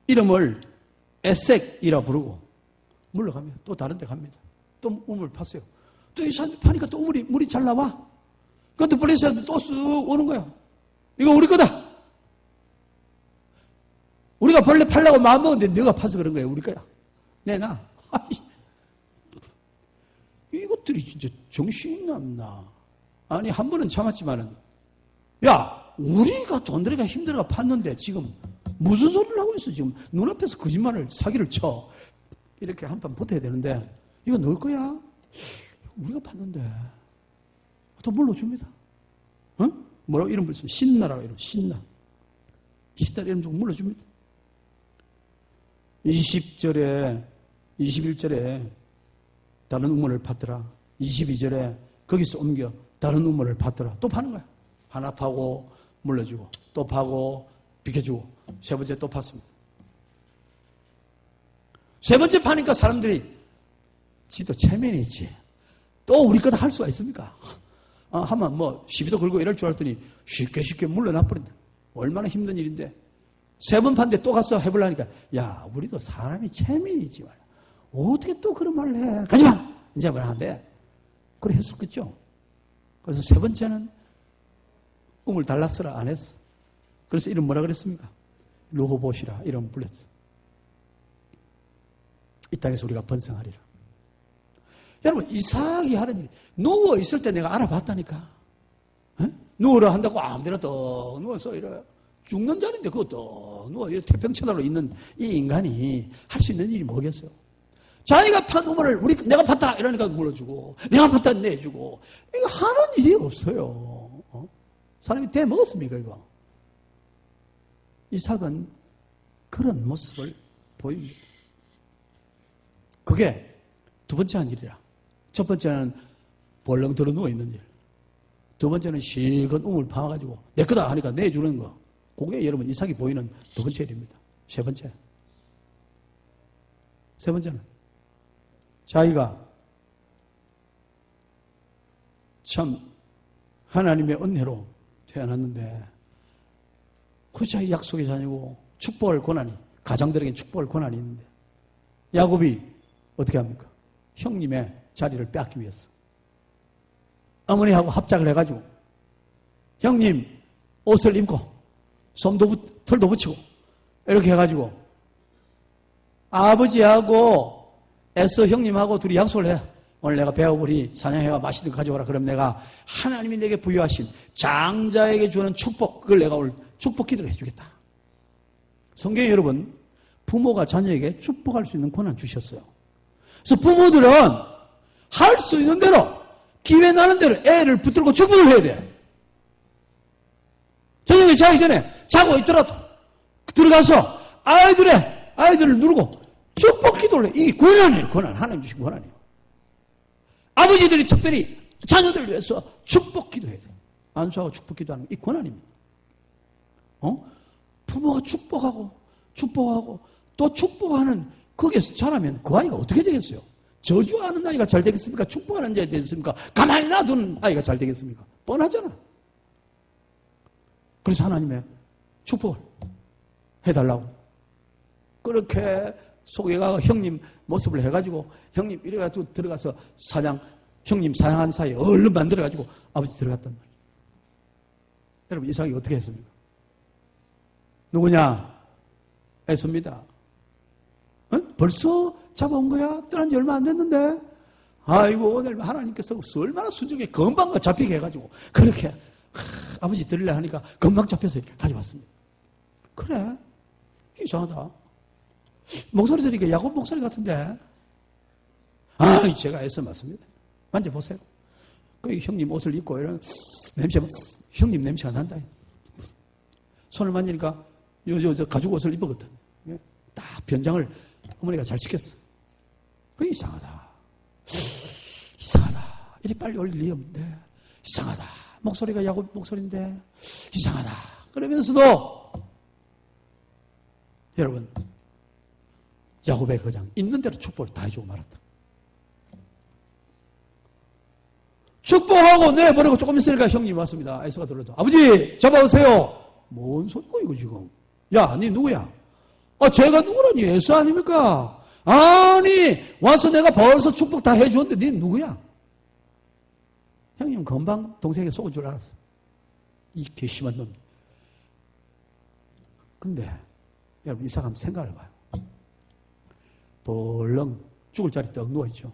이름을 에색이라 부르고 물러갑니다. 또 다른 데 갑니다. 또 우물 팠어요. 또 이 사람 파니까 또 물이 잘 나와. 그것도 블레셋 또 쓱 오는 거야. 이거 우리 거다. 우리가 벌레 팔려고 마음먹었는데 너가 파서 그런 거야. 우리 거야. 내놔. 이것들이 진짜 정신이 남나. 아니 한 번은 참았지만은, 야 우리가 돈 들여가 힘들어가 팠는데 지금 무슨 소리를 하고 있어. 지금 눈앞에서 거짓말을 사기를 쳐. 이렇게 한 판 붙어야 되는데 이거 너 거야? 우리가 팠는데 또 물러줍니다. 뭐라고 이름 불렀어요? 신나라고 이름. 신나 이름 좀 물러줍니다. 20절에 21절에 다른 우물을 팠더라. 22절에 거기서 옮겨 다른 우물을 팠더라. 또 파는 거야. 하나 파고 물러주고 또 파고 비켜주고 세 번째 또 팠습니다. 세 번째 파니까 사람들이 지도 체면이지. 또 우리 거다 할 수가 있습니까? 하면 뭐 시비도 걸고 이럴 줄 알았더니 쉽게 물러나버린다. 얼마나 힘든 일인데. 세 번 팠는데 또 가서 해보려니까, 야 우리도 사람이 체면이지 말이야. 어떻게 또 그런 말을 해. 가지마. 이제 뭐라 하는데 그래 했었겠죠. 그래서 세 번째는 우물 달랐으라 안 했어. 그래서 이름 뭐라 그랬습니까? 르호봇이라 이름 불렀어. 이 땅에서 우리가 번성하리라. 여러분 이삭이 하는 일이, 누워 있을 때 내가 알아봤다니까. 누우라 한다고 아무데나 또 누워서 이래 죽는 자리인데 그것도 누워 태평천하로 있는 이 인간이 할 수 있는 일이 뭐겠어요? 자기가 판 우물을 내가 팠다 이러니까 물어주고, 내가 팠다 내주고, 이거 하는 일이 없어요. 사람이 대 먹었습니까 이거? 이삭은 그런 모습을 보입니다. 그게 두 번째 한 일이라. 첫 번째는 벌렁 들어 누워 있는 일. 두 번째는 실컷 우물 파가지고 내 거다 하니까 내주는 거. 그게 여러분 이삭이 보이는 두 번째 일입니다. 세 번째는 자기가 참 하나님의 은혜로 태어났는데 그 자기 약속의 자녀고 축복할 권한이, 가장들에게 축복할 권한이 있는데 야곱이 어떻게 합니까? 형님의 자리를 뺏기 위해서 어머니하고 합작을 해가지고 형님 옷을 입고 털도 붙이고 이렇게 해가지고 아버지하고 에서 형님하고 둘이 약속을 해. 오늘 내가 배워보니 사냥해가 맛있는 거 가져오라. 그럼 내가 하나님이 내게 부여하신 장자에게 주는 축복, 그걸 내가 오늘 축복 기도를 해주겠다. 성경에 여러분, 부모가 자녀에게 축복할 수 있는 권한 주셨어요. 그래서 부모들은 할 수 있는 대로, 기회 나는 대로 애를 붙들고 축복을 해야 돼. 저녁에 자기 전에 자고 있더라도 들어가서 아이들을 누르고 축복 기도를 해. 이게 권한이에요, 권한. 하나님 주신 권한이에요. 아버지들이 특별히 자녀들을 위해서 축복 기도해야 돼. 안수하고 축복 기도하는 이 권한입니다. 부모가 축복하고 또 축복하는 거기에서 자라면 그 아이가 어떻게 되겠어요? 저주하는 아이가 잘 되겠습니까? 축복하는 아이가 되겠습니까? 가만히 놔두는 아이가 잘 되겠습니까? 뻔하잖아. 그래서 하나님의 축복을 해달라고. 그렇게 소개가 형님 모습을 해가지고 형님 이래가지고 들어가서 형님 사냥한 사이에 얼른 만들어가지고 아버지 들어갔단 말이에요. 여러분 이삭이 어떻게 했습니까? 누구냐? 에서입니다. 벌써 잡아온 거야? 떠난 지 얼마 안 됐는데? 아이고 오늘 하나님께서 얼마나 순종에 금방 잡히게 해가지고 그렇게 아버지 드리려 하니까 금방 잡혀서 가져왔습니다. 그래? 이상하다. 목소리 들으니까 야곱 목소리 같은데? 제가 애써 맞습니다. 만져보세요. 그 형님 옷을 입고 이런 형님 냄새가 난다. 손을 만지니까 저 가죽 옷을 입었거든. 딱 변장을 어머니가 잘 시켰어. 그 이상하다. 이리 빨리 올 일이 없는데. 이상하다. 목소리가 야곱 목소리인데. 이상하다. 그러면서도 여러분 야곱의 거장 있는 대로 축복을 다 해주고 말았다. 축복하고 내버리고 조금 있으니까 형님이 왔습니다. 에서가 들어도 아버지 잡아오세요. 뭔 소리고 이거 지금. 야, 니 누구야? 제가 누구라니? 에서 아닙니까? 아니 와서 내가 벌써 축복 다 해주었는데 니 누구야? 형님 금방 동생에게 속은 줄 알았어. 이 괘씸한 놈. 근데 여러분 이삭 한번 생각을 해봐요. 벌렁 죽을 자리 떡 누워있죠.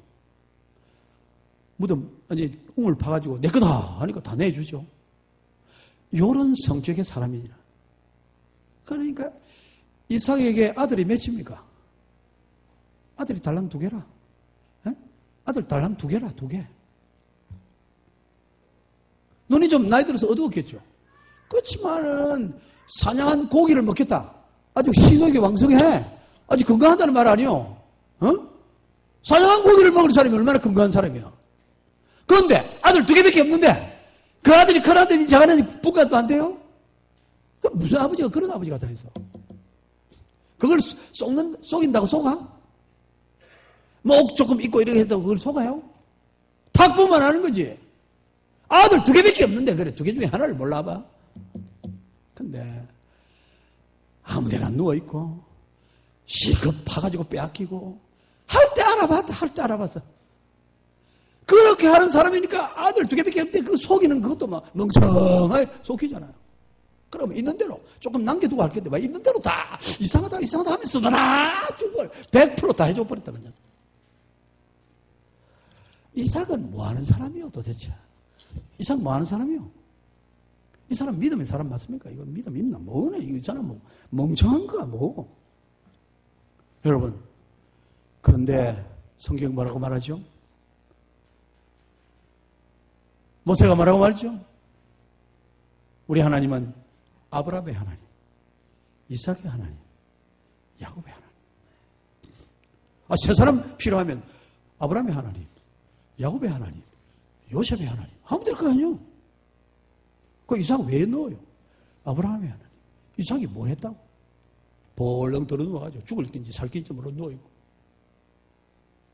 무덤 움을 파가지고 내 거다 하니까 다 내주죠. 이런 성격의 사람이냐. 그러니까 이삭에게 아들이 몇입니까? 아들이 달랑 2개라. 아들 달랑 2개라 2개. 눈이 좀 나이 들어서 어두웠겠죠. 그렇지만은 사냥한 고기를 먹겠다. 아주 식욕이 왕성해. 아주 건강하다는 말 아니요. 사냥한 고기를 먹을 사람이 얼마나 건강한 사람이야. 그런데 아들 2개밖에 없는데 그 아들이 큰 아들이 작은 아들이 분간도 안 돼요? 그 무슨 아버지가 그런 아버지가 다 있어. 그걸 속인다고 속아? 목 조금 입고 이렇게 했다고 그걸 속아요? 탁 보면 아는 거지. 아들 2개밖에 없는데 그래 2개 중에 하나를 몰라봐. 근데 아무데나 누워있고 실컷 파가지고 빼앗기고 할 때 알아봤어. 그렇게 하는 사람이니까 아들 2개밖에 없는데 그 속이는 그것도 막 멍청하게 속이잖아요. 그러면 있는 대로 조금 남겨두고 할 건데 막 있는 대로 다 이상하다 하면서 다 죽을 100% 다 해줘버렸다 그냥. 이삭은 뭐 하는 사람이요 도대체? 이삭 뭐 하는 사람이요? 이 사람 믿음의 사람 맞습니까? 이거 믿음 있나? 뭐네? 이 사람 뭐 멍청한 거야 뭐? 여러분 그런데 성경 뭐라고 말하죠? 모세가 뭐라고 말하죠? 우리 하나님은 아브라함의 하나님, 이삭의 하나님, 야곱의 하나님. 세 사람 필요하면 아브라함의 하나님, 야곱의 하나님, 요셉의 하나님 하면 될 거 아니에요? 그 이삭 왜 넣어요? 아브라함의 하나님. 이삭이 뭐 했다고? 벌렁 들어 누워가지고 죽을 낀지 살 낀지 모르고 누워있고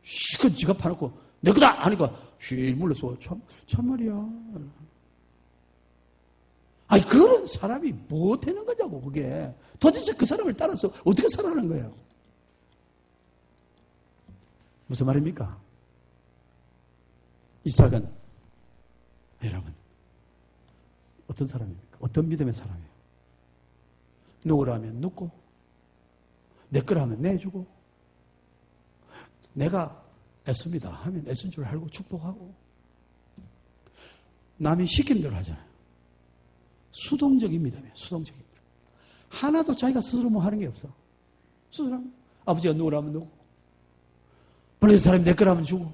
시컷 지가 파놓고 내 거다 하니까 쉴 물러서 참말이야. 아니 그런 사람이 뭐 되는 거냐고. 그게 도대체 그 사람을 따라서 어떻게 살아가는 거예요? 무슨 말입니까? 이삭은 여러분 어떤 사람입니까? 어떤 믿음의 사람이에요? 누구라 하면 눕고 내 거라 하면 내주고 내가 애씁니다 하면 애쓴 줄 알고 축복하고, 남이 시킨 대로 하잖아요. 수동적입니다. 수동적입니다. 하나도 자기가 스스로 뭐 하는 게 없어. 스스로 아버지가 누구라면 누구, 불러준 사람이 내 거라면 주고,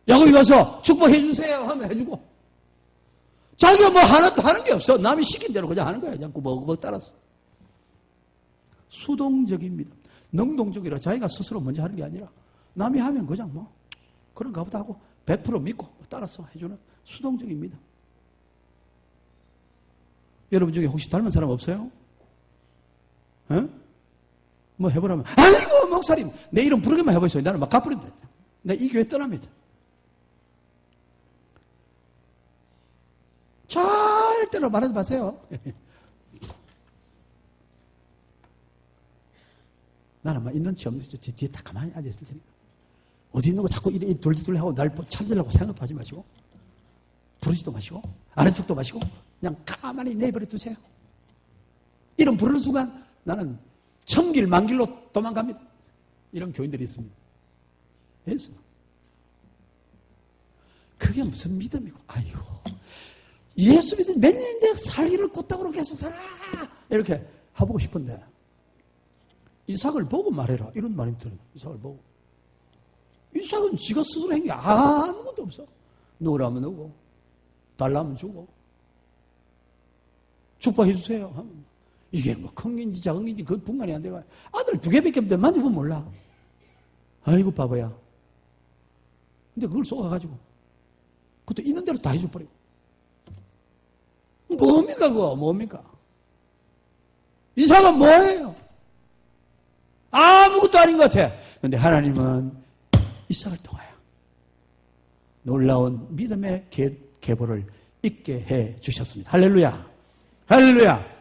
야곱이 가서 축복해 주세요 하면 해주고, 자기가 뭐 하나도 하는 게 없어. 남이 시킨 대로 그냥 하는 거야. 그냥 꾸벅꾸벅 따라서. 수동적입니다. 능동적이라 자기가 스스로 먼저 하는 게 아니라 남이 하면 그냥 뭐 그런가 보다 하고 100% 믿고 따라서 해주는 수동적입니다. 여러분 중에 혹시 닮은 사람 없어요? 에? 뭐 해보라면, 아이고 목사님 내 이름 부르기만 해보세요. 나는 막 갚으린다. 내가 이 교회 떠납니다. 절대로 말하지 마세요. 나는 막 있는 치 없는 치 뒤에 다 가만히 앉아있을 테니까. 어디 있는 거 자꾸 이래 돌리돌리하고 날 찾으려고 생각도 하지 마시고, 부르지도 마시고, 아는 척도 마시고, 그냥 가만히 내버려 두세요. 이름 부르는 순간 나는 천길 만길로 도망갑니다. 이런 교인들이 있습니다. 예수. 그게 무슨 믿음이고, 아이고. 예수 믿은 몇 년인데 살기를 꽃다구로 계속 살아! 이렇게 해보고 싶은데, 이삭을 보고 말해라. 이런 말이 들어요. 이삭을 보고. 이삭은 지가 스스로 한 게 아무것도 없어. 누구라면 누구, 달라면 주고, 축복해 주세요 하면, 이게 뭐 큰 건지 작은 건지 그 분간이 안 돼가. 아들 2개밖에 없는데 만져보면 몰라. 아이고 바보야. 근데 그걸 쏘아가지고 그것도 있는 대로 다 해줘버리고. 뭡니까 그거? 뭡니까? 이삭은 뭐예요? 아무것도 아닌 것 같아. 그런데 하나님은 이삭을 통하여 놀라운 믿음의 계보를 있게 해 주셨습니다. 할렐루야. 할렐루야.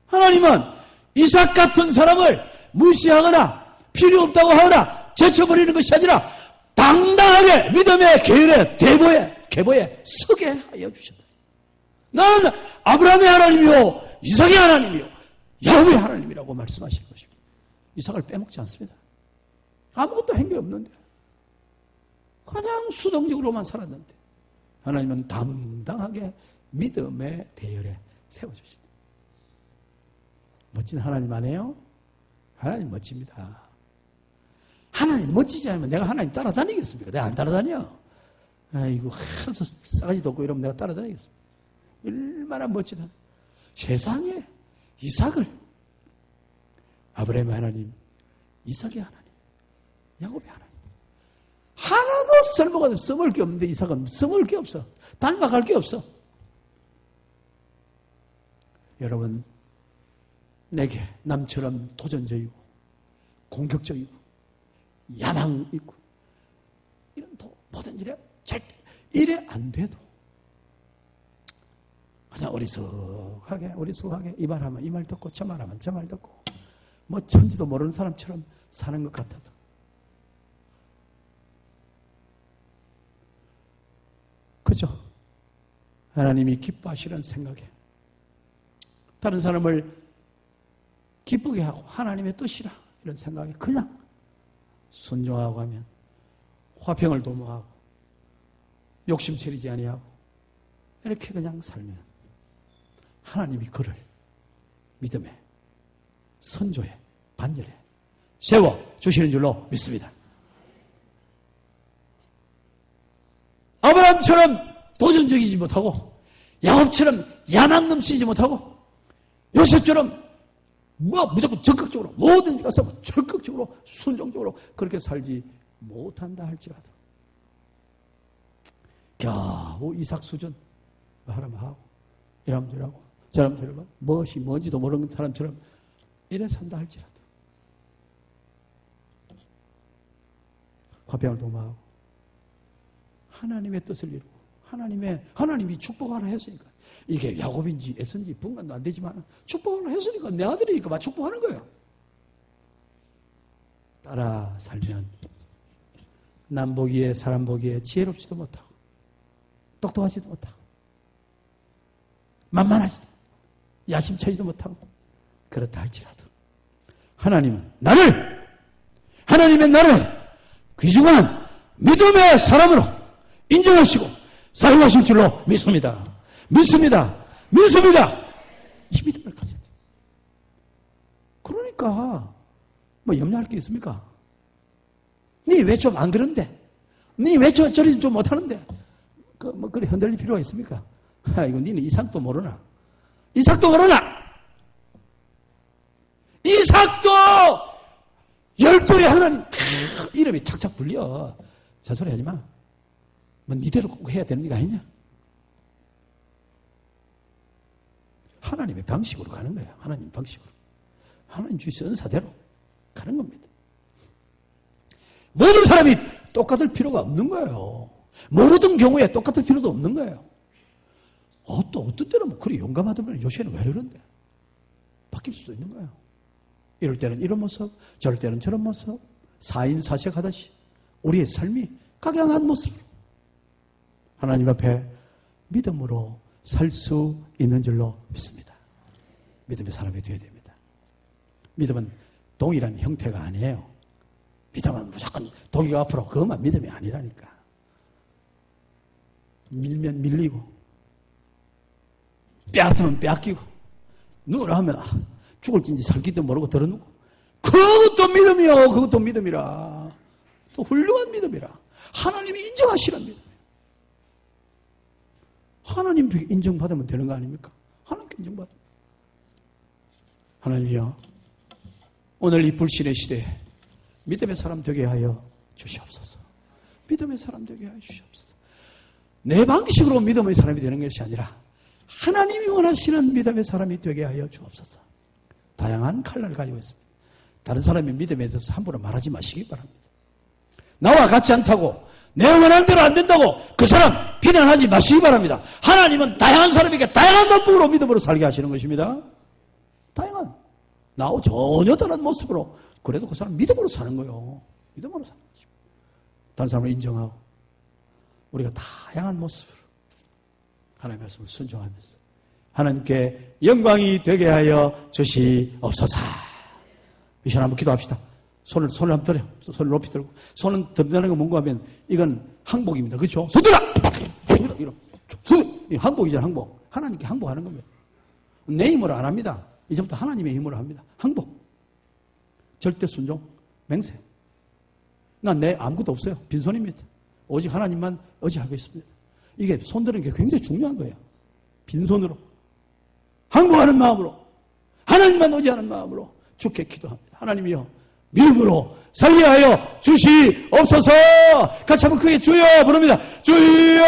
하나님은 이삭 같은 사람을 무시하거나 필요 없다고 하거나 제쳐버리는 것이 아니라 당당하게 믿음의 계보에 서게 하여 주셨다. 나는 아브라함의 하나님이요 이삭의 하나님이요 야훼의 하나님이라고 말씀하시는 것입니다. 이삭을 빼먹지 않습니다. 아무것도 한 게 없는데 그냥 수동적으로만 살았는데 하나님은 당당하게 믿음의 대열에 세워주신다. 멋진 하나님 아니에요? 하나님 멋집니다. 하나님 멋지지 않으면 내가 하나님 따라다니겠습니까? 내가 안 따라다녀. 아이고 한서 싸가지도 없고 이러면 내가 따라다니겠습니까? 얼마나 멋지다. 세상에 이삭을 아브라함의 하나님, 이삭의 하나님, 야곱의 하나님 하나도 써먹을 게 없는데 이삭은 써먹을 게 없어. 닮아갈 게 없어. 여러분 내게 남처럼 도전적이고 공격적이고 야망 있고 이런 모든 일에 절대 이래 안 돼도 그냥 어리숙하게 이 말하면 이 말 듣고 저 말하면 저 말 듣고 뭐 천지도 모르는 사람처럼 사는 것 같아도 그죠? 하나님이 기뻐하시는 생각에 다른 사람을 기쁘게 하고 하나님의 뜻이라 이런 생각에 그냥 순종하고 하면 화평을 도모하고 욕심 차리지 아니하고 이렇게 그냥 살면 하나님이 그를 믿음에 선조에 반열에 세워주시는 줄로 믿습니다. 아브라함처럼 도전적이지 못하고 야곱처럼 야망 넘치지 못하고 요셉처럼 무조건 적극적으로 모든 일 가서 적극적으로 순종적으로 그렇게 살지 못한다 할지라도 겨우 이삭 수준 하나만 하고 이러면 저러고 저러면 저러고 무엇이 뭔지도 모르는 사람처럼 이래 산다 할지라도 화평을 도모하고 하나님의 뜻을 이루고 하나님이 축복하라 했으니까 이게 야곱인지 에서인지 분간도 안 되지만 축복하라 했으니까 내 아들이니까 막 축복하는 거예요. 따라 살면 남 보기에 사람 보기에 지혜롭지도 못하고 똑똑하지도 못하고 만만하지도 야심차지도 못하고 그렇다 할지라도 하나님의 나를 귀중한 믿음의 사람으로 인정하시고 사용하실 줄로 믿습니다. 이 믿음을 가져야 돼요. 그러니까 뭐 염려할 게 있습니까? 니 왜 좀 안 그런데? 니 왜 저리 좀 못하는데? 그래 흔들릴 필요가 있습니까? 아이고, 니는 이삭도 모르나? 이삭도 열조의 하나님 이름이 착착 불려. 자소리 하지 마. 뭐 니대로 꼭 해야 되는 게 아니냐? 하나님의 방식으로 가는 거예요. 하나님 방식으로. 하나님 주신 은사대로 가는 겁니다. 모든 사람이 똑같을 필요가 없는 거예요. 모든 경우에 똑같을 필요도 없는 거예요. 또 어떤 때는 뭐 그리 용감하다면 요새는 왜 그런데? 바뀔 수도 있는 거예요. 이럴 때는 이런 모습, 저럴 때는 저런 모습, 사인사색하듯이 우리의 삶이 각양한 모습으로 하나님 앞에 믿음으로 살 수 있는 줄로 믿습니다. 믿음의 사람이 되어야 됩니다. 믿음은 동일한 형태가 아니에요. 믿음은 무조건 독이가 앞으로 그것만 믿음이 아니라니까. 밀면 밀리고 빼앗으면 빼앗기고 누구라 하면 죽을진지 살기도 모르고 들어누고 그것도 믿음이요. 그것도 믿음이라. 또 훌륭한 믿음이라. 하나님이 인정하시는 믿음. 하나님 인정받으면 되는 거 아닙니까? 하나님께 인정받으면. 하나님이여, 오늘 이 불신의 시대에 믿음의 사람 되게 하여 주시옵소서. 믿음의 사람 되게 하여 주시옵소서. 내 방식으로 믿음의 사람이 되는 것이 아니라 하나님이 원하시는 믿음의 사람이 되게 하여 주옵소서. 다양한 칼날을 가지고 있습니다. 다른 사람의 믿음에 대해서 함부로 말하지 마시기 바랍니다. 나와 같지 않다고, 내 원하는 대로 안 된다고 그 사람 비난하지 마시기 바랍니다. 하나님은 다양한 사람에게 다양한 방법으로 믿음으로 살게 하시는 것입니다. 다양한, 나하고 전혀 다른 모습으로. 그래도 그 사람 믿음으로 사는 거예요. 믿음으로 사는 거죠. 다른 사람을 인정하고 우리가 다양한 모습으로 하나님의 말씀을 순종하면서 하나님께 영광이 되게 하여 주시옵소서. 이 시간 한번 기도합시다. 손을 한번 들어요. 손을 높이 들고. 손은 든다는 건 뭔가 하면 이건 항복입니다. 그렇죠? 손 들어! 이런. 항복이잖아, 항복. 하나님께 항복하는 겁니다. 내 힘으로 안 합니다. 이제부터 하나님의 힘으로 합니다. 항복. 절대 순종, 맹세. 난 내 아무것도 없어요. 빈손입니다. 오직 하나님만 의지하고 있습니다. 이게 손드는 게 굉장히 중요한 거예요. 빈손으로. 항복하는 마음으로. 하나님만 의지하는 마음으로 주께 기도합니다. 하나님이여, 믿음으로 살게 하여 주시옵소서. 같이 한번 크게 주여 부릅니다. 주여!